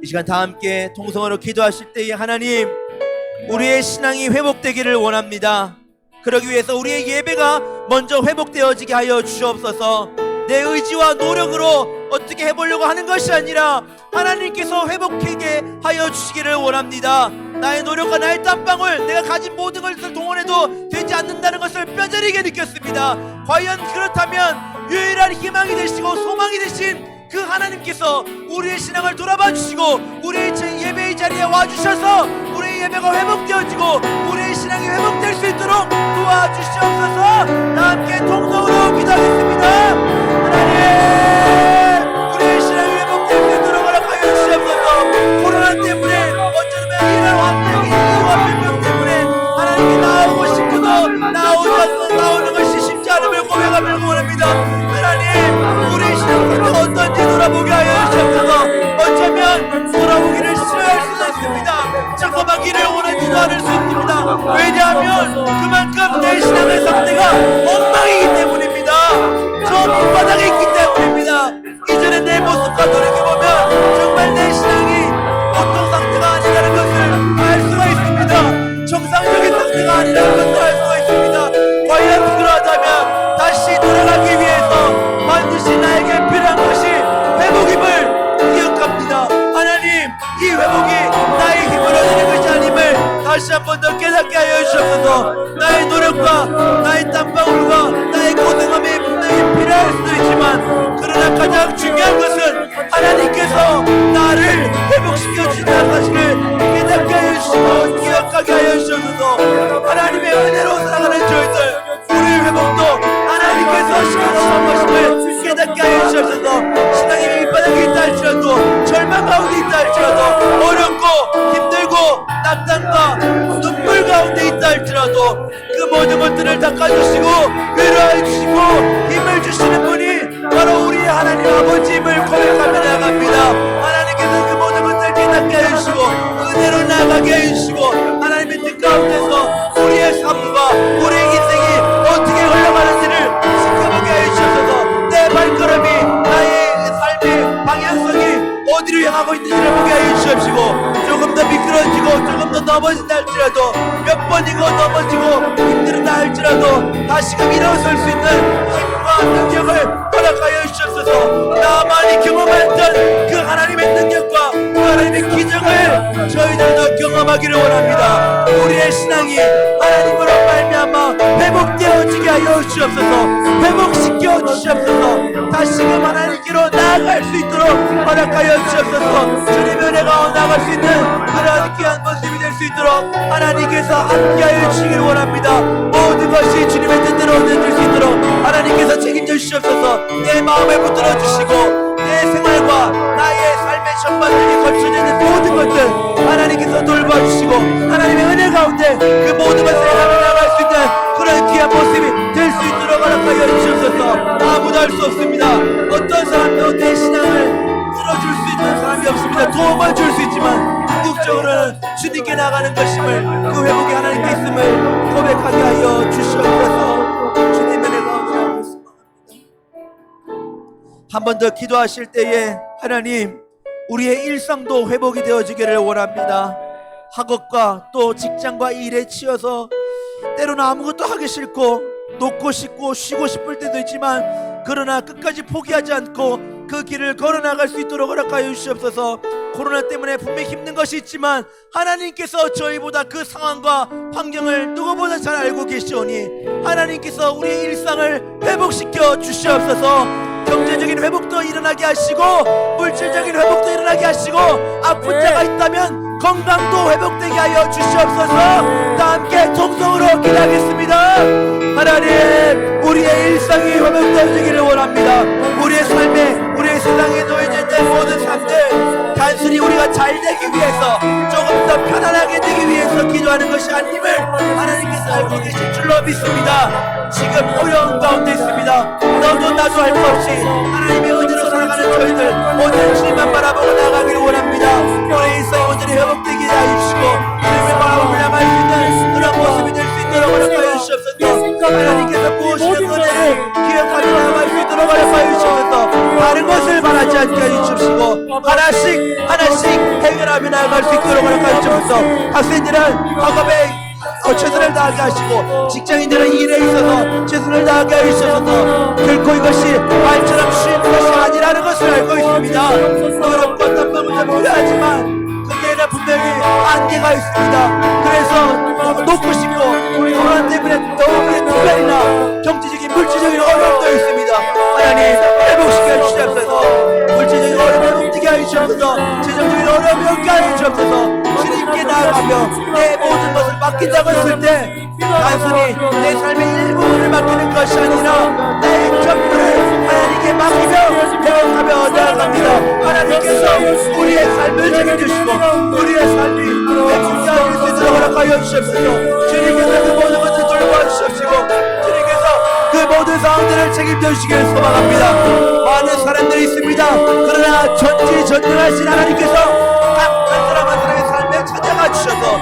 이 시간 다 함께 통성으로 기도하실 때에 하나님, 우리의 신앙이 회복되기를 원합니다. 그러기 위해서 우리의 예배가 먼저 회복되어지게 하여 주시옵소서. 내 의지와 노력으로 어떻게 해보려고 하는 것이 아니라 하나님께서 회복하게 하여 주시기를 원합니다. 나의 노력과 나의 땀방울, 내가 가진 모든 것을 동원해도 되지 않는다는 것을 뼈저리게 느꼈습니다. 과연 그렇다면 유일한 희망이 되시고 소망이 되신 그 하나님께서 우리의 신앙을 돌아봐 주시고 우리의 예배의 자리에 와주셔서 우리의 예배가 회복되어지고 우리의 신앙이 회복될 수 있도록 도와주시옵소서. 다 함께 통성으로 기도하겠습니다. 하나님, 우리의 신앙이 회복될 수 있도록 허락하여 주시옵소서. 코로나 때문에 어쩌면 이런 환경이 이와 병 때문에 하나님께 나오고 싶어도 나오는 것이 쉽지 않음을 고백하며 원합니다. 하나님, 우리의 신앙이 어떤지 돌아보게 하여 주시옵소서. 어쩌면 돌아보기를 싫어할 수도 있습니다. 잠깐만기를 원하지도 않을 수 있습니다. 왜냐하면 그만큼 내 신앙의 상태가 엉망이기 때문입니다. 저 밑바닥에 있기 때문입니다. 이전에 내 모습과 돌이켜보면 정말 내 신앙이 보통 상태가 아니라는 것을 알 수가 있습니다. 정상적인 상태가 아니라는 것을 알 수가 있습니다. 과연 그러하다면 다시 돌아가기 위해서 반드시 나에게 필요한 것이 회복임을 기억합니다. 하나님, 이 회복이 나의 힘으로 되는 것이 아님을 다시 한 번 더 깨닫게 하여 주옵소서. 나의 노력과 나의 땀방울과 나의 고생함이 분명히 필요할 수도 있지만 그러나 가장 중요한 것은 하나님께서 나를 회복시켜 주신다는 사실을 깨닫게 하여 주시고 기억하게 하여 주옵소서. 하나님의 은혜로 살아가는 저희들, 우리의 회복도 하나님께서 시켜주신 것임을 깨닫게 하여 주옵소서. 신앙이 밑바닥에 있다 할지라도 절망 가운데 있다 할지라도 어렵고 힘들고 낙담과 눈물 가운데 있다 할지라도 그 모든 것들을 닦아주시고 위로해 주시고 힘을 주시는 분이 바로 우리 하나님 아버지임을 고백하며 나갑니다. 하나님께서 그 모든 것들을 깨닫게 해주시고 은혜로 나가게 해주시고 하나님의 뜻 가운데서 우리의 삶과 우리의 인생이 어떻게 흘러가는지를 지켜보게 해주셔서 내 발걸음이 나의 삶의 방향성이 어디로 향하고 있는지를 보게 해주시옵시고 조금 더 미끄러지고 조금 더 넘어진다 할지라도 몇 번이고 넘어지고 힘들다 할지라도 다시금 일어설 수 있는 힘과 능력을 허락하여 주옵소서. 나만이 경험했던 그 하나님의 능력과 그 하나님의 기적을 저희들도 경험하기를 원합니다. 우리의 신앙이 하나님으로 말미암아 회복되어지게 하여 주옵소서. 회복시켜 주시옵소서. 다시금 하나님께로 나아갈 수 있도록 허락하여 주옵소서. 주님의 은혜가 나아갈 수 있는 그러한 귀한 모습이 될 수 있도록 하나님께서 함께하여 주시기를 원합니다. 모든 것이 주님의 뜻대로 되어질 수 있도록 하나님께서 책임져 주시옵소서. 내 마음을 붙들어 주시고 내 생활과 나의 삶의 전반들이 걸쳐져 있는 모든 것들 하나님께서 돌봐주시고 하나님의 은혜 가운데 그 모든 것을 행하며 나갈 수 있는 그런 귀한 모습이 될 수 있도록 허락하여 주시옵소서. 아무도 할 수 없습니다. 어떤 사람도 내 신앙을 들어줄 수 있는 사람이 없습니다. 도움을 줄 수 있지만 궁극적으로는 주님께 나가는 것임을 그 회복이 하나님께 있음을 고백하게 하여 주시옵소서. 주님의 은혜가 나오고 있습니다. 한 번 더 기도하실 때에 하나님, 우리의 일상도 회복이 되어지기를 원합니다. 학업과 또 직장과 일에 치여서 때로는 아무것도 하기 싫고 놓고 싶고 쉬고 싶을 때도 있지만 그러나 끝까지 포기하지 않고 그 길을 걸어나갈 수 있도록 허락하여 주시옵소서. 코로나 때문에 분명히 힘든 것이 있지만 하나님께서 저희보다 그 상황과 환경을 누구보다 잘 알고 계시오니 하나님께서 우리의 일상을 회복시켜 주시옵소서. 경제적인 회복도 일어나게 하시고 물질적인 회복도 일어나게 하시고 아픈 자가 있다면 건강도 회복되게 하여 주시옵소서. 다 함께 통성으로 기도하겠습니다. 하나님, 우리의 일상이 회복되기를 원합니다. 우리의 삶에 우리의 세상에 놓여져 있는 모든 삶들 단순히 우리가 잘 되기 위해서 조금 더 편안하게 되기 위해서 기도하는 것이 아님을 하나님께서 알고 계실 줄로 믿습니다. 지금 어려운 가운데 있습니다. 너도 나도 할 것 없이 하나님의 은혜로 살아가는 저희들 오늘 주님만 바라보고 나가기를 원합니다. 우리 일상이 온전히 회복되게 하여 주시고 주님을 바라보고 나갈 수 있는 그런 모습 기대하며 나아갈 수 있도록 허락하여 주옵소서. 학생들은 학업에 최선을 다하게 하시고 직장인들은 일에 있어서 최선을 다하게 하셔서 결코 이것이 말처럼 쉬운 것이 아니라는 것을 알고 있습니다. 어렵고 땀방울도 필요하지만 거기에는 분명히 한계가 있습니다. 그래서 놓고 싶고 우리 코로나 때문에 너무 특별히나 경제적인 물질적인 어려움도 있습니다. 하나님 회복시켜 주시옵소서. 물질적인 어려움을 움직여 주시옵소서. 재정적인 어려움을 없게 하여 주옵소서. 주님께 나아가며 내 모든 것을 맡긴다고 했을 때 단순히 내 삶의 일부분을 맡기는 것이 아니라 나의 전부를 하나님께 맡기며 회복하며 나아갑니다. 하나님께서 우리의 삶을 책임지시고 우리의 삶이 행복하게 수 있도록 허락하여 주시옵소서. 주님께서 그 모든 것을 돌봐 주시옵시고 주님께서 그 모든 상황들을 책임져 주시기를 소망합니다. 많은 사람들이 있습니다. 그러나 전지전능하신 하나님께서 한 사람 한 사람의 삶에 찾아가 주셔서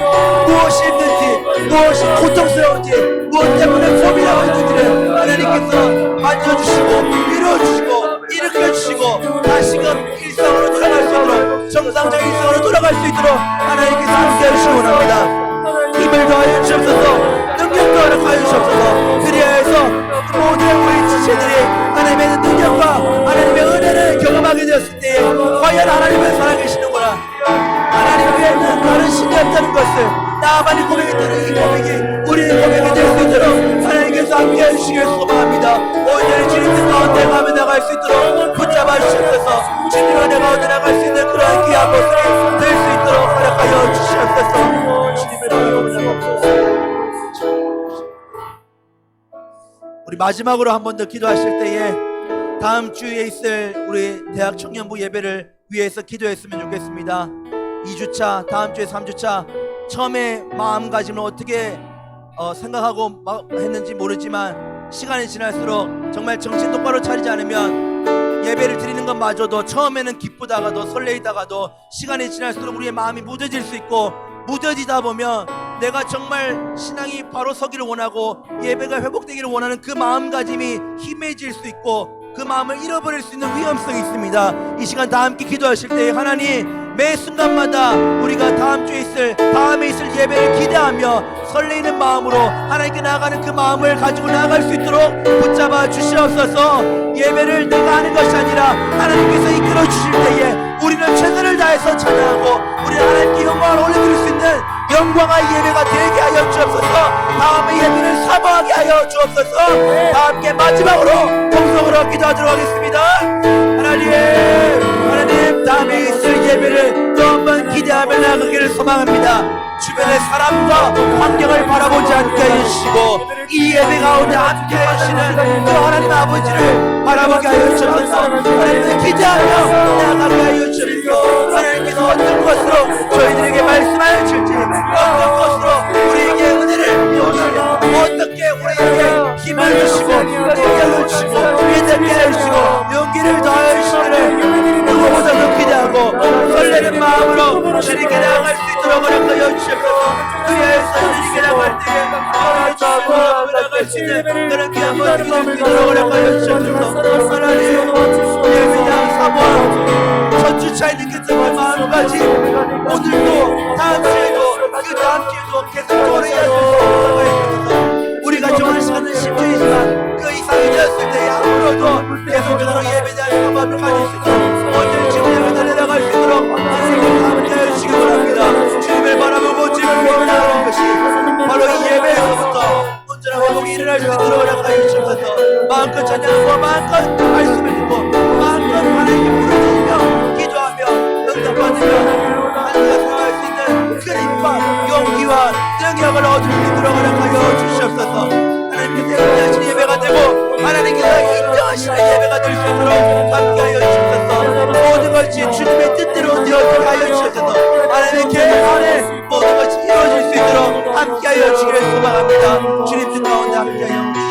무엇이 힘든지 무엇이 고통스러운지 무엇 때문에 고민하고 있는지를 하나님께서 만져주시고 이루어주시고 일으켜주시고 다시금 일상으로 돌아갈 수 있도록 정상적인 일상으로 돌아갈 수 있도록 하나님께서 함께 해주시기 원합니다. 힘을 더하여 주옵소서. 능력도 허락하여 주옵소서. 그리하여서 모든 우리 지체들이 하나님의 능력과 하나님의 은혜를 경험하게 되었을 때에 과연 하나님을 살아계시는구나, 하나님 외에는 다른 신이 없다는 것을 나만이 고백했다는 이 고백이 우리의 고백이 될 수 있도록 하나님께서 함께 해주시길 소망합니다. 오늘 주님의 가운데 가며 나갈 수 있도록 붙잡아 주시옵소서. 주님 안에 가운데 나갈 수 있는 그러한 귀한 모습이 될 수 있도록 허락하여 주시옵소서. 주님의 이름으로 기도합니다. 우리 마지막으로 한 번 더 기도하실 때에 다음 주에 있을 우리 대학 청년부 예배를 위해서 기도했으면 좋겠습니다. 2주차, 다음 주에 3주차 처음에 마음가짐을 어떻게 생각하고 했는지 모르지만 시간이 지날수록 정말 정신 똑바로 차리지 않으면 예배를 드리는 것마저도 처음에는 기쁘다가도 설레이다가도 시간이 지날수록 우리의 마음이 무뎌질 수 있고, 무뎌지다 보면 내가 정말 신앙이 바로 서기를 원하고 예배가 회복되기를 원하는 그 마음가짐이 희미해질 수 있고 그 마음을 잃어버릴 수 있는 위험성이 있습니다. 이 시간 다 함께 기도하실 때 하나님 매 순간마다 우리가 다음에 있을 예배를 기대하며 설레이는 마음으로 하나님께 나아가는 그 마음을 가지고 나아갈 수 있도록 붙잡아 주시옵소서. 예배를 내가 하는 것이 아니라 하나님께서 이끌어 주실 때에 우리는 최선을 다해서 찬양하고 우리는 하나님께 영광을 올려드릴 수 있는 영광의 예배가 되게 하여 주옵소서. 다음의 예배를 사모하게 하여 주옵소서. 다 함께 마지막으로 동성으로 기도하도록 하겠습니다. 하나님 다음에 있을 예배를 또 한 번 기대하며 나가기를 소망합니다. 주변의 사람과 환경을 바라보지 않게 해주시고 이 예배 가운데 함께 하시는 그 하나님 아버지를 바라보게 하여 주옵소서. 하나님을 기대하며 나아가게 하여 주옵소서. 하나님께서 어떤 것으로 저희들에게 말씀하여 줄지, 어떤 것으로 우리에게 은혜를 주시며 어떻게 우리에게 힘을 주시고 능력을 주시고 믿음을 해주시고 용기를 더하여 주시기를 누구보다도 기대하고 설레는 마음으로 주님께 나아갈 수 있도록 허락하여 주옵소서. 그리하여서 주님께 나아갈 때에 나아갈 수 있는 그런 귀한 모습이 될 수 있도록 허락하여 주옵소서. 하나님 예배당 사모함 첫 주차에 느꼈던 마음까지 오늘도 다음 주에도 그 다음 주에도 계속 도래하여 우리가 좋아하는 시간은 10초이지만 그 이상이 되었을 때에 앞으로도 계속적으로 예배자의 마음을 가질 수 있도록 오늘 주님의 예배를 내려갈 수 있도록 하나님께서 함께 해주시기 바랍니다. 주님을 바라보고 주님을 나아가는 것이 바로 이 예배에서부터 온전한 회복이 일어날 수 있도록 허락하여 주옵소서. 마음껏 찬양하고 마음껏 말씀을 듣고 마음껏 하나님께 부르짖으며 기도하며 응답받으며 하나님과 살아갈 수 있는 큰 힘과 용기와 능력을 얻을 수 있도록 허락하여 주시옵소서. 하나님께서 인정하시는 예배가 되고 하나님께서 인정하시는 예배가 될 수 있도록 함께하여 주시옵소서. 모든 것이 주님의 뜻대로 되어지게 하여 주시옵소서. 하나님의 계획 안에 모든 것이 이루어질 수 있도록 함께하여 주시기를 소망합니다. 주님 뜻 가운데 함께하여 주시옵소서.